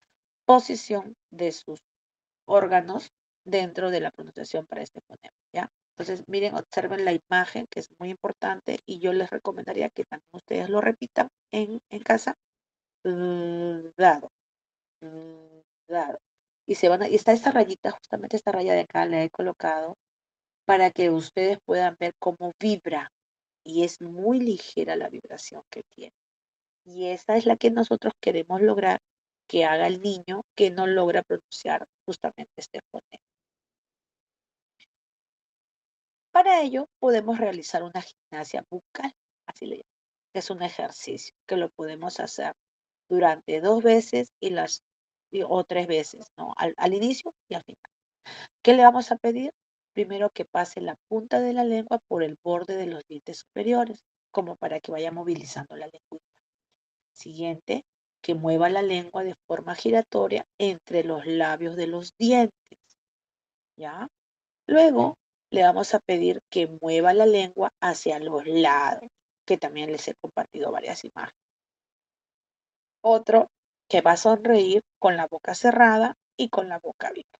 Speaker 1: posición de sus órganos dentro de la pronunciación para este fonema, ¿ya? Entonces, miren, observen la imagen, que es muy importante, y yo les recomendaría que también ustedes lo repitan en casa. Dado, dado. Y está esta rayita, justamente esta raya de acá la he colocado para que ustedes puedan ver cómo vibra. Y es muy ligera la vibración que tiene. Y esa es la que nosotros queremos lograr que haga el niño que no logra pronunciar justamente este fonema. Para ello podemos realizar una gimnasia bucal, así le llaman, que es un ejercicio que lo podemos hacer durante 2 veces o 3 veces, ¿no? Al inicio y al final. ¿Qué le vamos a pedir? Primero que pase la punta de la lengua por el borde de los dientes superiores, como para que vaya movilizando la lengua. Siguiente, que mueva la lengua de forma giratoria entre los labios de los dientes, ¿ya? Luego le vamos a pedir que mueva la lengua hacia los lados, que también les he compartido varias imágenes. Otro, que va a sonreír con la boca cerrada y con la boca abierta.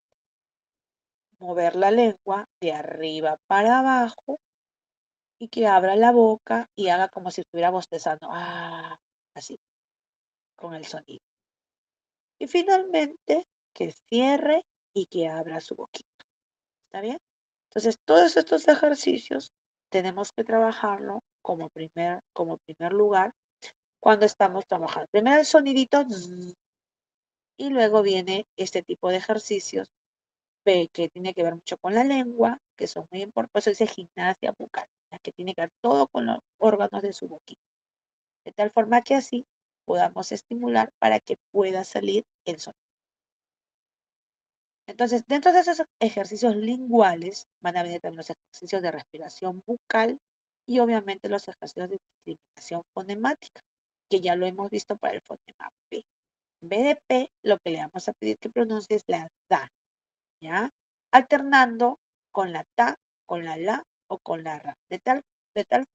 Speaker 1: Mover la lengua de arriba para abajo y que abra la boca y haga como si estuviera bostezando. Ah, así, con el sonido. Y finalmente, que cierre y que abra su boquita. ¿Está bien? Entonces, todos estos ejercicios tenemos que trabajarlo como primer lugar cuando estamos trabajando. Primero el sonidito y luego viene este tipo de ejercicios que tiene que ver mucho con la lengua, que son muy importantes. Por eso dice gimnasia bucal, que tiene que ver todo con los órganos de su boquita. De tal forma que así podamos estimular para que pueda salir el sonido. Entonces, dentro de esos ejercicios linguales van a venir también los ejercicios de respiración bucal y obviamente los ejercicios de discriminación fonemática, que ya lo hemos visto para el fonema P. En vez de P, lo que le vamos a pedir que pronuncie es la DA, ¿ya? Alternando con la TA, con la LA o con la RA, de tal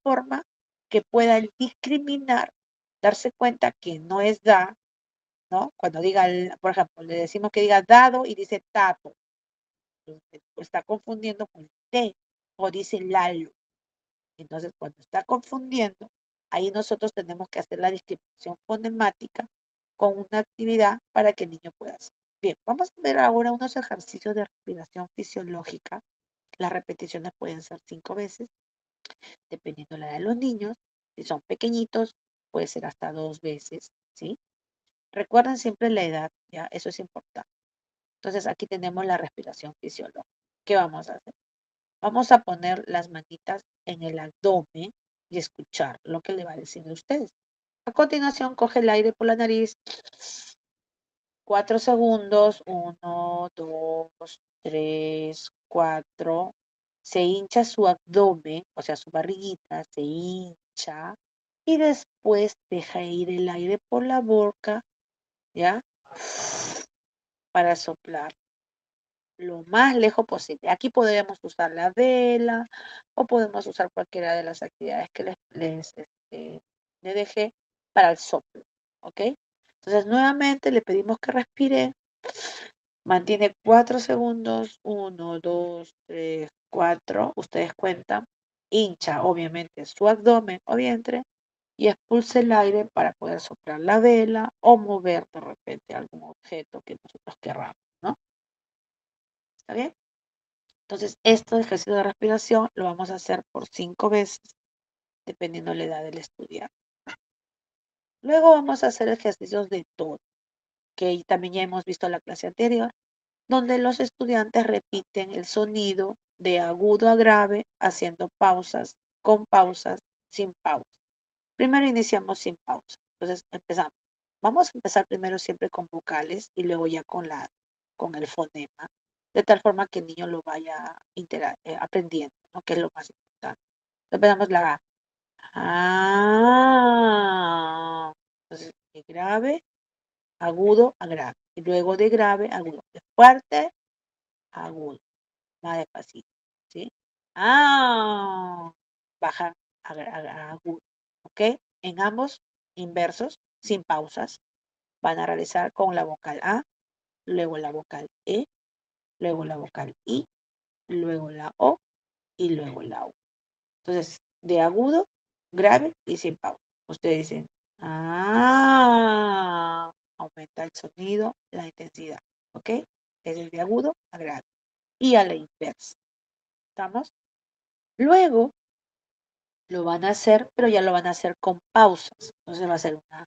Speaker 1: forma que pueda discriminar, darse cuenta que no es DA, ¿no? Cuando diga, por ejemplo, le decimos que diga dado y dice tato, está confundiendo con T o dice Lalo. Entonces, cuando está confundiendo, ahí nosotros tenemos que hacer la discriminación fonemática con una actividad para que el niño pueda hacer. Bien, vamos a ver ahora unos ejercicios de respiración fisiológica. Las repeticiones pueden ser 5 veces, dependiendo de la edad de los niños. Si son pequeñitos, puede ser hasta 2 veces, ¿sí? Recuerden siempre la edad, ¿ya? Eso es importante. Entonces, aquí tenemos la respiración fisiológica. ¿Qué vamos a hacer? Vamos a poner las manitas en el abdomen y escuchar lo que le va a decir a ustedes. A continuación, coge el aire por la nariz. 4 segundos. 1, 2, 3, 4. Se hincha su abdomen, o sea, su barriguita se hincha. Y después deja ir el aire por la boca, ¿ya? Para soplar lo más lejos posible. Aquí podríamos usar la vela o podemos usar cualquiera de las actividades que le dejé para el soplo, ¿ok? Entonces, nuevamente le pedimos que respire, mantiene 4 segundos, 1, 2, 3, 4, ustedes cuentan, hincha obviamente su abdomen o vientre y expulse el aire para poder soplar la vela o mover de repente algún objeto que nosotros querramos, ¿no? ¿Está bien? Entonces, este ejercicio de respiración lo vamos a hacer por 5 veces, dependiendo de la edad del estudiante. Luego vamos a hacer ejercicios de tono, que también ya hemos visto en la clase anterior, donde los estudiantes repiten el sonido de agudo a grave, haciendo pausas, con pausas, sin pausas. Primero iniciamos sin pausa. Entonces, empezamos. Vamos a empezar primero siempre con vocales y luego ya con el fonema, de tal forma que el niño lo vaya aprendiendo, ¿no? Que es lo más importante. Empezamos la A. Entonces, de grave, agudo a grave. Y luego de grave, agudo. De fuerte, agudo. Más despacito. ¿Sí? Ah, bajan a agudo. ¿Ok? En ambos inversos, sin pausas, van a realizar con la vocal A, luego la vocal E, luego la vocal I, luego la O y luego la U. Entonces, de agudo, grave y sin pausa. Ustedes dicen, aumenta el sonido, la intensidad, ¿ok? Es el de agudo a grave y a la inversa. ¿Estamos? Luego lo van a hacer, pero ya lo van a hacer con pausas. Entonces va a ser una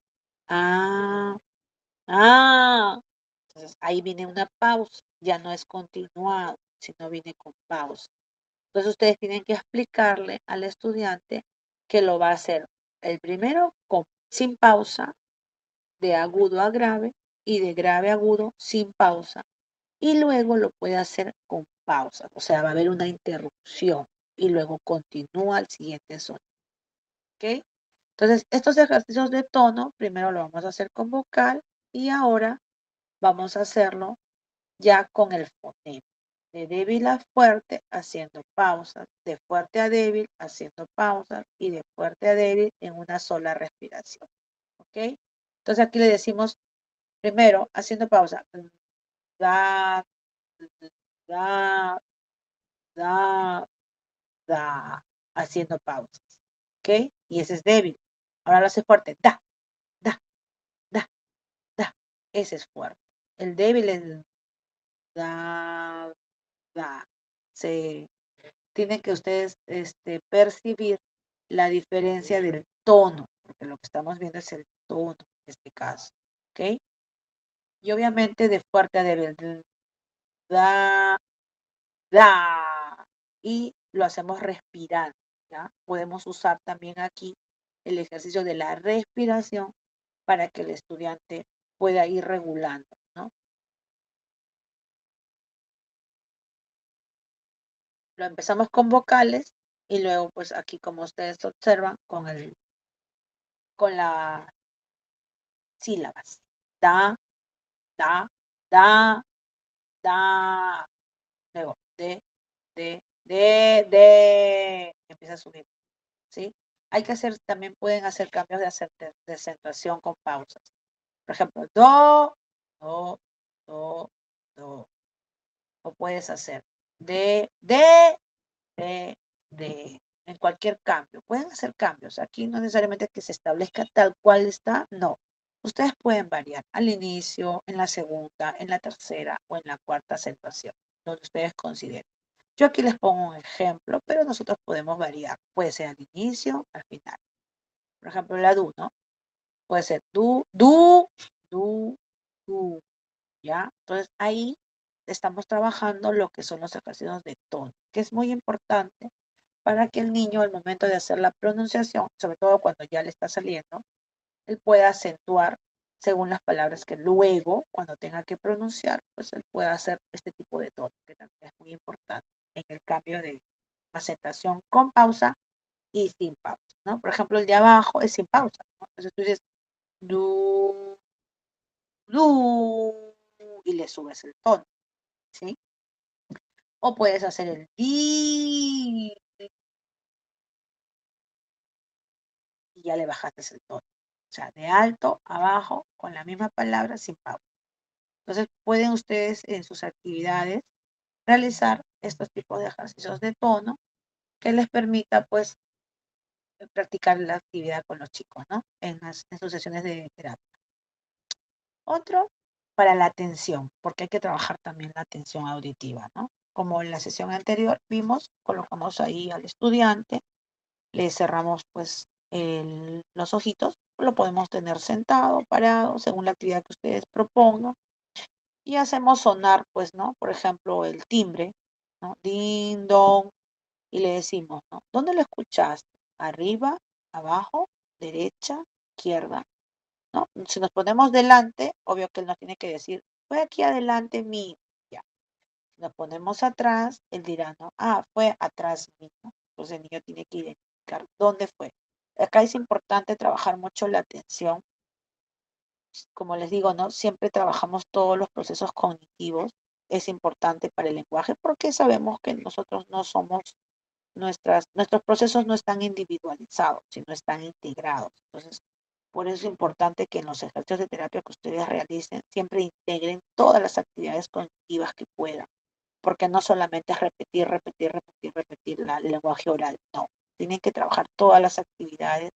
Speaker 1: ah, ah. Entonces ahí viene una pausa, ya no es continuado, sino viene con pausa. Entonces ustedes tienen que explicarle al estudiante que lo va a hacer el primero sin pausa, de agudo a grave y de grave a agudo sin pausa. Y luego lo puede hacer con pausa, o sea, va a haber una interrupción y luego continúa el siguiente sonido. ¿Ok? Entonces, estos ejercicios de tono, primero lo vamos a hacer con vocal y ahora vamos a hacerlo ya con el fonema. De débil a fuerte haciendo pausas, de fuerte a débil haciendo pausas y de fuerte a débil en una sola respiración. ¿Ok? Entonces aquí le decimos primero haciendo pausa. Da, da, da, da, haciendo pausas. ¿Ok? Y ese es débil. Ahora lo hace fuerte. Da, da, da, da. Ese es fuerte. El débil es da, da. Se tienen que ustedes percibir la diferencia del tono, porque lo que estamos viendo es el tono en este caso, ¿ok? Y obviamente de fuerte a débil, da, da, y lo hacemos respirando, ¿ya? Podemos usar también aquí el ejercicio de la respiración para que el estudiante pueda ir regulando, ¿no? Lo empezamos con vocales y luego, pues aquí como ustedes observan, con las sílabas. Da, da, da, da. Luego, empieza a subir, ¿sí? Hay que hacer, también pueden hacer cambios de acentuación con pausas. Por ejemplo, do, do, do, do. O puedes hacer de, de, en cualquier cambio. Pueden hacer cambios. Aquí no necesariamente que se establezca tal cual está, no. Ustedes pueden variar al inicio, en la segunda, en la tercera o en la cuarta acentuación, donde ustedes consideren. Yo aquí les pongo un ejemplo, pero nosotros podemos variar. Puede ser al inicio, al final. Por ejemplo, la du, ¿no? Puede ser du, ¿ya? Entonces ahí estamos trabajando lo que son los ejercicios de tono, que es muy importante para que el niño al momento de hacer la pronunciación, sobre todo cuando ya le está saliendo, él pueda acentuar según las palabras que luego, cuando tenga que pronunciar, pues él pueda hacer este tipo de tono, que también es muy importante en el cambio de acentuación con pausa y sin pausa, ¿no? Por ejemplo, el de abajo es sin pausa, ¿no? Entonces tú dices, du, du, y le subes el tono, ¿sí? O puedes hacer el di y ya le bajaste el tono. O sea, de alto a bajo con la misma palabra sin pausa. Entonces pueden ustedes en sus actividades realizar estos tipos de ejercicios de tono que les permita pues practicar la actividad con los chicos, ¿no? En sus sesiones de terapia. Otro para la atención, porque hay que trabajar también la atención auditiva, ¿no? Como en la sesión anterior vimos, colocamos ahí al estudiante, le cerramos pues los ojitos, lo podemos tener sentado, parado, según la actividad que ustedes propongan, y hacemos sonar pues, ¿no? Por ejemplo, el timbre, ¿no? Ding, dong, y le decimos, ¿no? ¿Dónde lo escuchaste? ¿Arriba, abajo, derecha, izquierda? ¿No? Si nos ponemos delante, obvio que él nos tiene que decir, fue aquí adelante mío, ya. Si nos ponemos atrás, él dirá, no, fue atrás mío. Entonces el niño tiene que identificar dónde fue. Acá es importante trabajar mucho la atención como les digo, ¿no? Siempre trabajamos todos los procesos cognitivos. Es importante para el lenguaje porque sabemos que nosotros no somos, nuestros procesos no están individualizados, sino están integrados. Entonces, por eso es importante que en los ejercicios de terapia que ustedes realicen siempre integren todas las actividades cognitivas que puedan, porque no solamente es repetir, repetir, repetir, repetir el lenguaje oral, no. Tienen que trabajar todas las actividades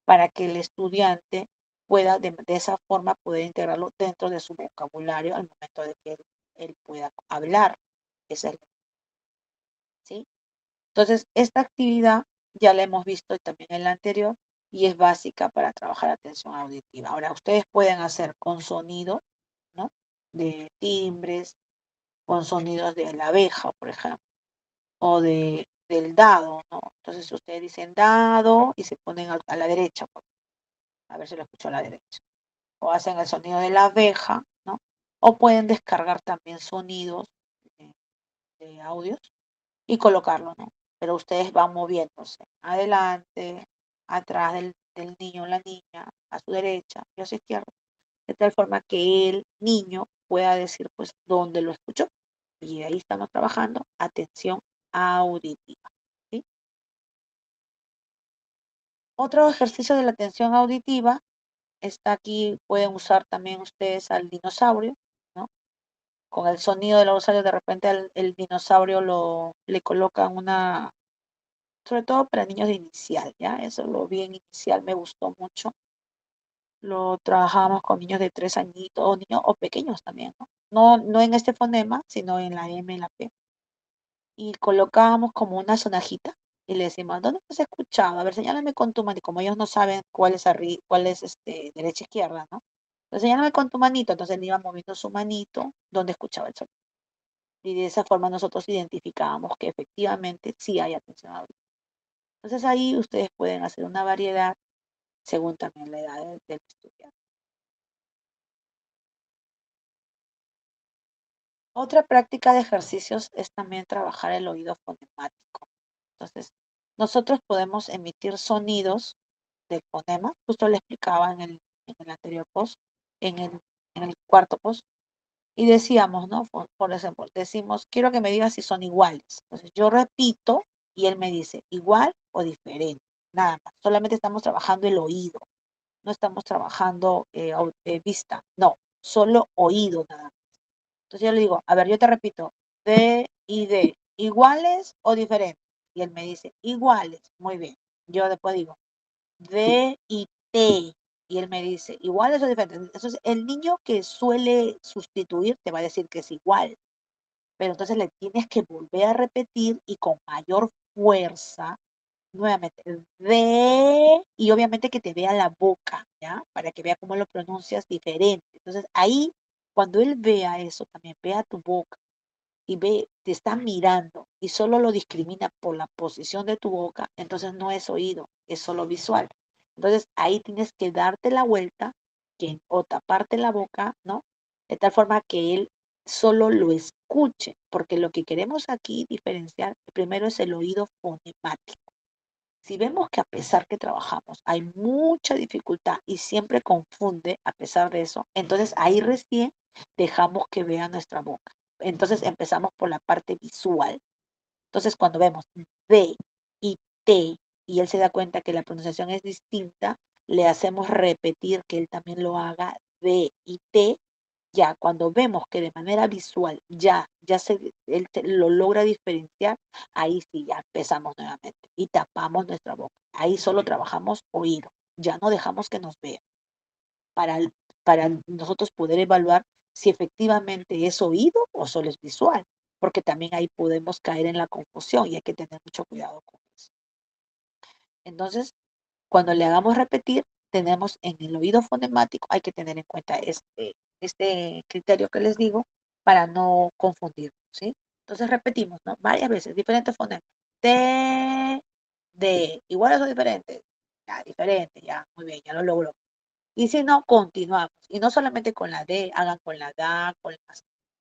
Speaker 1: para que el estudiante pueda de esa forma poder integrarlo dentro de su vocabulario al momento de que él pueda hablar. Esa es, ¿sí? Entonces, esta actividad ya la hemos visto también en la anterior y es básica para trabajar atención auditiva. Ahora, ustedes pueden hacer con sonido, ¿no? De timbres, con sonidos de la abeja, por ejemplo, o del dado, ¿no? Entonces, ustedes dicen dado y se ponen a la derecha, a ver si lo escucho a la derecha. O hacen el sonido de la abeja, ¿no? O pueden descargar también sonidos de, de audios y colocarlo, ¿no? Pero ustedes van moviéndose adelante, atrás del niño o la niña, a su derecha y a su izquierda, de tal forma que el niño pueda decir, pues, dónde lo escuchó. Y ahí estamos trabajando atención auditiva, ¿sí? Otro ejercicio de la atención auditiva está aquí, pueden usar también ustedes al dinosaurio, ¿no? Con el sonido del dinosaurio, de repente el dinosaurio le colocan una, sobre todo para niños de inicial, ¿ya? Eso lo vi en inicial, me gustó mucho. Lo trabajamos con niños de 3 añitos, o niños o pequeños también, ¿no? No en este fonema, sino en la M y la P. Y colocábamos como una sonajita y le decimos, ¿dónde has escuchado? A ver, señálame con tu mano. Y como ellos no saben cuál es arriba, cuál es derecha izquierda, ¿no? Entonces, señálame con tu manito. Entonces él iba moviendo su manito donde escuchaba el sonido. Y de esa forma nosotros identificábamos que efectivamente sí hay atención auditiva. Entonces ahí ustedes pueden hacer una variedad según también la edad del estudiante. Otra práctica de ejercicios es también trabajar el oído fonemático. Entonces, nosotros podemos emitir sonidos del fonema, justo le explicaba en el anterior post, en el, en el cuarto post, y decíamos, ¿no? Por ejemplo, decimos, quiero que me digas si son iguales. Entonces yo repito y él me dice, igual o diferente, nada más. Solamente estamos trabajando el oído, no estamos trabajando vista, no, solo oído nada más. Entonces yo le digo, a ver, yo te repito, D y D, ¿iguales o diferentes? Y él me dice, iguales, muy bien. Yo después digo, D y T. Y él me dice, iguales o diferentes. Entonces, el niño que suele sustituir te va a decir que es igual, pero entonces le tienes que volver a repetir y con mayor fuerza, nuevamente, D, y obviamente que te vea la boca, ¿ya? Para que vea cómo lo pronuncias diferente. Entonces, ahí, cuando él vea eso, también vea tu boca y ve, te está mirando y solo lo discrimina por la posición de tu boca, entonces no es oído, es solo visual. Entonces ahí tienes que darte la vuelta o taparte la boca, ¿no? De tal forma que él solo lo escuche, porque lo que queremos aquí diferenciar primero es el oído fonemático. Si vemos que a pesar que trabajamos hay mucha dificultad y siempre confunde a pesar de eso, entonces ahí recién dejamos que vea nuestra boca. Entonces empezamos por la parte visual. Entonces cuando vemos D y T y él se da cuenta que la pronunciación es distinta, le hacemos repetir que él también lo haga D y T. Ya cuando vemos que de manera visual él lo logra diferenciar, ahí sí ya empezamos nuevamente y tapamos nuestra boca. Ahí solo trabajamos oído, ya no dejamos que nos vea para, para nosotros poder evaluar si efectivamente es oído o solo es visual, porque también ahí podemos caer en la confusión y hay que tener mucho cuidado con eso. Entonces, cuando le hagamos repetir, tenemos en el oído fonemático, hay que tener en cuenta este criterio que les digo para no confundir, ¿sí? Entonces repetimos, ¿no? Varias veces, diferentes fonemas. T, D, iguales o diferentes. Ya, diferente, ya, muy bien, ya lo logró. Y si no, continuamos. Y no solamente con la D, hagan con la DA, con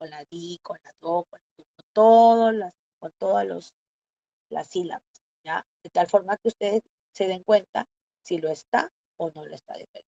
Speaker 1: la DI, con la DO, con todas las sílabas, ¿ya? De tal forma que ustedes se den cuenta si lo está o no lo está diferente.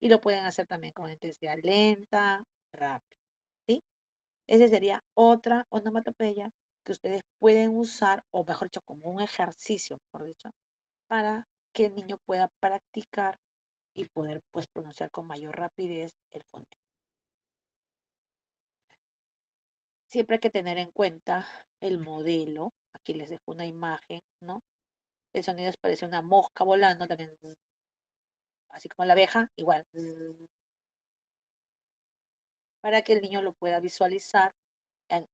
Speaker 1: Y lo pueden hacer también con intensidad lenta, rápida, ¿sí? Esa sería otra onomatopeya que ustedes pueden usar, o mejor dicho, como un ejercicio, mejor dicho, para que el niño pueda practicar y poder pues pronunciar con mayor rapidez el fonema. Siempre hay que tener en cuenta el modelo. Aquí les dejo una imagen, ¿no? El sonido parece una mosca volando, también así como la abeja, igual, para que el niño lo pueda visualizar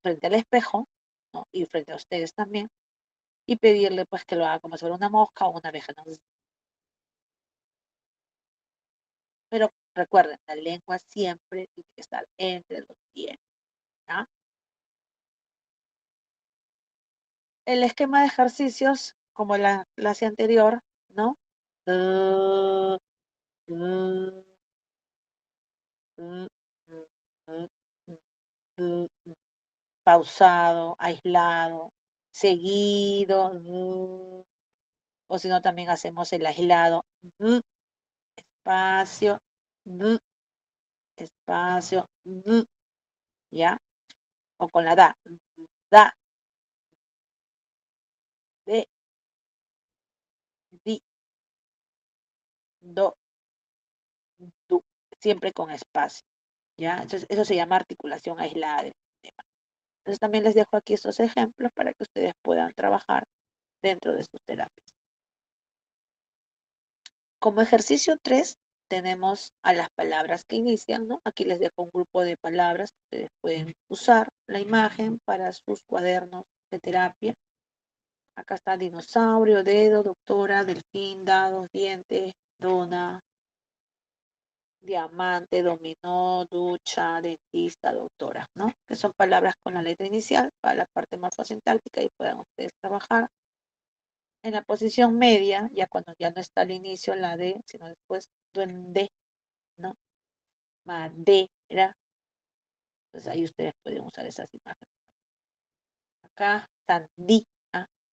Speaker 1: frente al espejo, ¿no? Y frente a ustedes también, y pedirle pues que lo haga como si fuera una mosca o una abeja, ¿no? Pero recuerden, la lengua siempre tiene que estar entre los dientes, ¿ya? El esquema de ejercicios, como la clase anterior, ¿no? Uh, uh, uh, uh, uh, uh, pausado, aislado, seguido, o si no, también hacemos el aislado, espacio, espacio, ¿ya? O con la da, de, di, do, du, siempre con espacio, ¿ya? Entonces, eso se llama articulación aislada del sistema. Entonces, también les dejo aquí estos ejemplos para que ustedes puedan trabajar dentro de sus terapias. Como ejercicio 3 tenemos a las palabras que inician, ¿no? Aquí les dejo un grupo de palabras que ustedes pueden usar la imagen para sus cuadernos de terapia. Acá está dinosaurio, dedo, doctora, delfín, dados, dientes, dona, diamante, dominó, ducha, dentista, doctora, ¿no? Que son palabras con la letra inicial para la parte morfosintáctica y puedan ustedes trabajar. En la posición media, ya cuando ya no está al inicio la D, sino después duende, ¿no? Madera. Entonces ahí ustedes pueden usar esas imágenes. Acá sandía,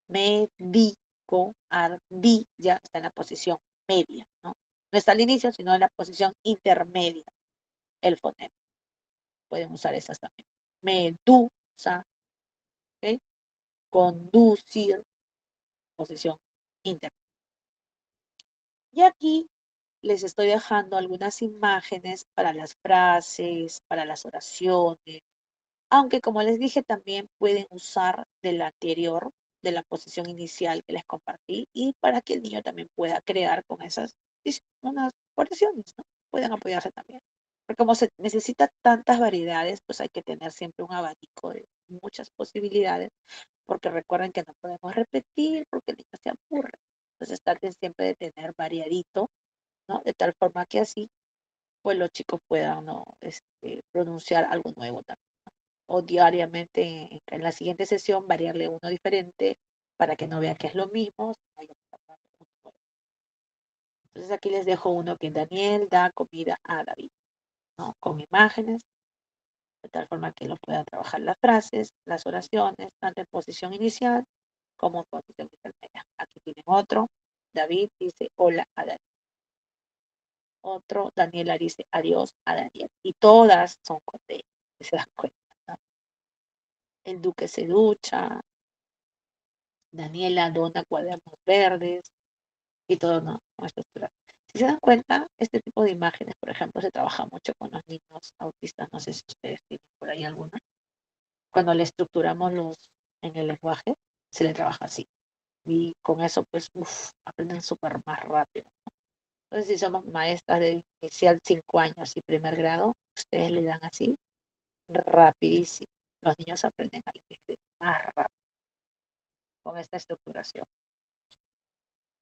Speaker 1: médico, ardilla, está en la posición media, ¿no? No está al inicio, sino en la posición intermedia, el fonema. Pueden usar esas también. Medusa, ¿ok? Conducir, posición intermedia. Y aquí les estoy dejando algunas imágenes para las frases, para las oraciones, aunque como les dije también pueden usar de la anterior, de la posición inicial que les compartí y para que el niño también pueda crear con esas unas oraciones, ¿no? Pueden apoyarse también. Porque como se necesita tantas variedades, pues hay que tener siempre un abanico de muchas posibilidades, porque recuerden que no podemos repetir porque el niño se aburre. Entonces traten siempre de tener variadito, ¿no? De tal forma que así, pues los chicos puedan, ¿no? Pronunciar algo nuevo también, o diariamente en la siguiente sesión variarle uno diferente para que no vean que es lo mismo. Entonces aquí les dejo uno que Daniel da comida a David, ¿no? Con imágenes, de tal forma que lo puedan trabajar las frases, las oraciones, tanto en posición inicial como en posición intermedia. Aquí tienen otro. David dice hola a Daniel. Otro, Daniela dice adiós a Daniel. Y todas son con D, se dan cuenta, ¿no? El duque se ducha, Daniela dona cuadernos verdes y todo, ¿no? Si se dan cuenta, este tipo de imágenes, por ejemplo, se trabaja mucho con los niños autistas, no sé si ustedes tienen por ahí alguna. Cuando le estructuramos en el lenguaje, se le trabaja así. Y con eso, pues, aprenden súper más rápido. Entonces, si somos maestras de inicial 5 años y primer grado, ustedes le dan así, rapidísimo. Los niños aprenden a leer más rápido con esta estructuración.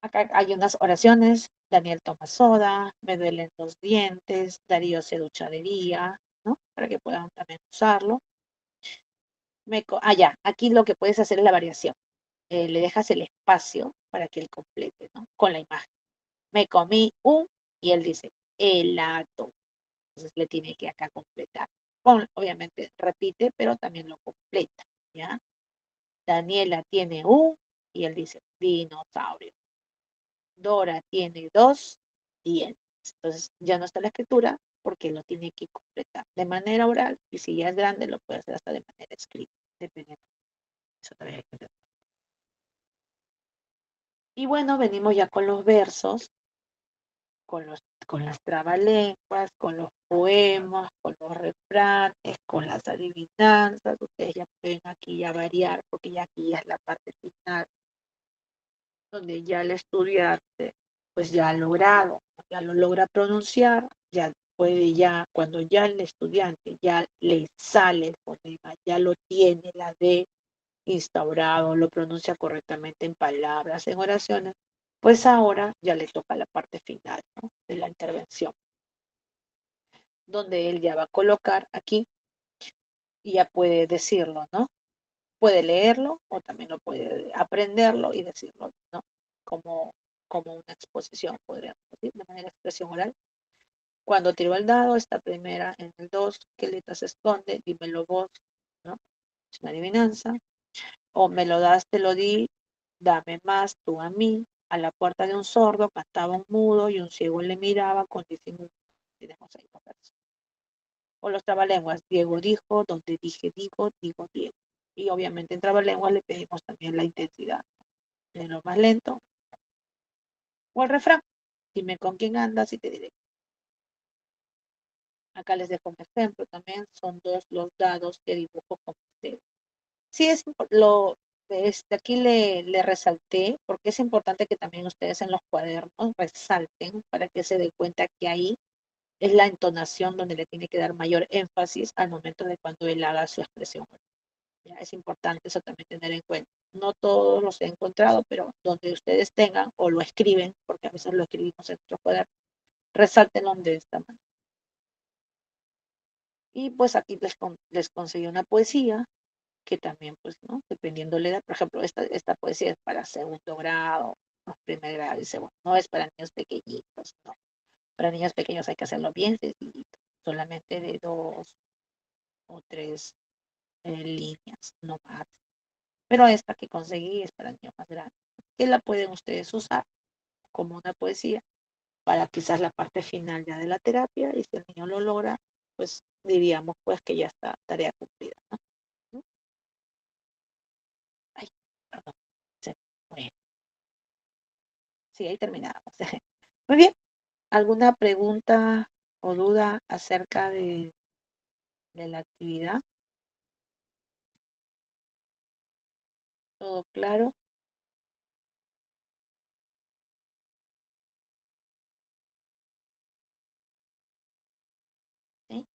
Speaker 1: Acá hay unas oraciones. Daniel toma soda, me duelen los dientes, Darío se ducha de día, ¿no? Para que puedan también usarlo. Ya, aquí lo que puedes hacer es la variación. Le dejas el espacio para que él complete, ¿no? Con la imagen. Me comí y él dice helado. Entonces le tiene que acá completar. Obviamente repite, pero también lo completa, ¿ya? Daniela tiene y él dice dinosaurio. Dora tiene 2 dientes. Entonces ya no está la escritura porque lo tiene que completar de manera oral y si ya es grande lo puede hacer hasta de manera escrita, dependiendo. Eso también hay que ver. Y bueno, venimos ya con los versos, con las trabalenguas, con los poemas, con los refranes, con las adivinanzas. Ustedes ya pueden aquí ya variar porque ya aquí ya es la parte final donde ya el estudiante pues ya ha logrado, ya lo logra pronunciar, ya puede ya, cuando ya el estudiante ya le sale el fonema, ya lo tiene la D instaurado, lo pronuncia correctamente en palabras, en oraciones, pues ahora ya le toca la parte final, ¿no?, de la intervención, donde él ya va a colocar aquí y ya puede decirlo, ¿no? Puede leerlo o también lo puede aprenderlo y decirlo, ¿no? Como, como una exposición, podríamos decir, de manera de expresión oral. Cuando tiro el dado, esta primera en el 2, ¿qué letra se esconde? Dímelo vos, ¿no? Es una adivinanza. O me lo das, te lo di, dame más, tú a mí. A la puerta de un sordo cantaba un mudo y un ciego le miraba con disimulo. Tenemos ahí una versión. O los trabalenguas, Diego dijo, donde dije digo, digo Diego. Y obviamente en trabalenguas le pedimos también la intensidad. De lo más lento. O el refrán, dime con quién andas y te diré. Acá les dejo un ejemplo también, son dos los dados que dibujo con ustedes. Sí, aquí le resalté, porque es importante que también ustedes en los cuadernos resalten para que se den cuenta que ahí es la entonación donde le tiene que dar mayor énfasis al momento de cuando él haga su expresión. Ya, es importante eso también tener en cuenta. No todos los he encontrado, pero donde ustedes tengan o lo escriben, porque a veces lo escribimos en nuestro cuaderno, resáltenlo de esta manera. Y pues aquí les conseguí una poesía que también, pues, ¿no? Dependiendo de la edad, por ejemplo, esta poesía es para segundo grado, ¿no?, primer grado, dice, bueno, no es para niños pequeñitos, no. Para niños pequeños hay que hacerlo bien sencillito, solamente de 2 o 3 líneas, no más. Pero esta que conseguí es para niños más grandes, que la pueden ustedes usar como una poesía para quizás la parte final ya de la terapia, y si el niño lo logra, pues diríamos pues que ya está tarea cumplida, ¿no? Ay, perdón, se fue. Sí, ahí terminamos. Muy bien. ¿Alguna pregunta o duda acerca de la actividad? ¿Todo claro? ¿Sí?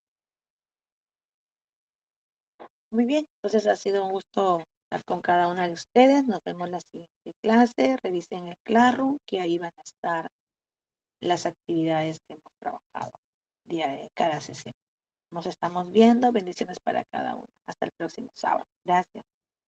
Speaker 1: Muy bien. Entonces ha sido un gusto estar con cada una de ustedes. Nos vemos la siguiente clase. Revisen el Classroom, que ahí van a estar las actividades que hemos trabajado día de cada sesión. Nos estamos viendo. Bendiciones para cada uno. Hasta el próximo sábado. Gracias.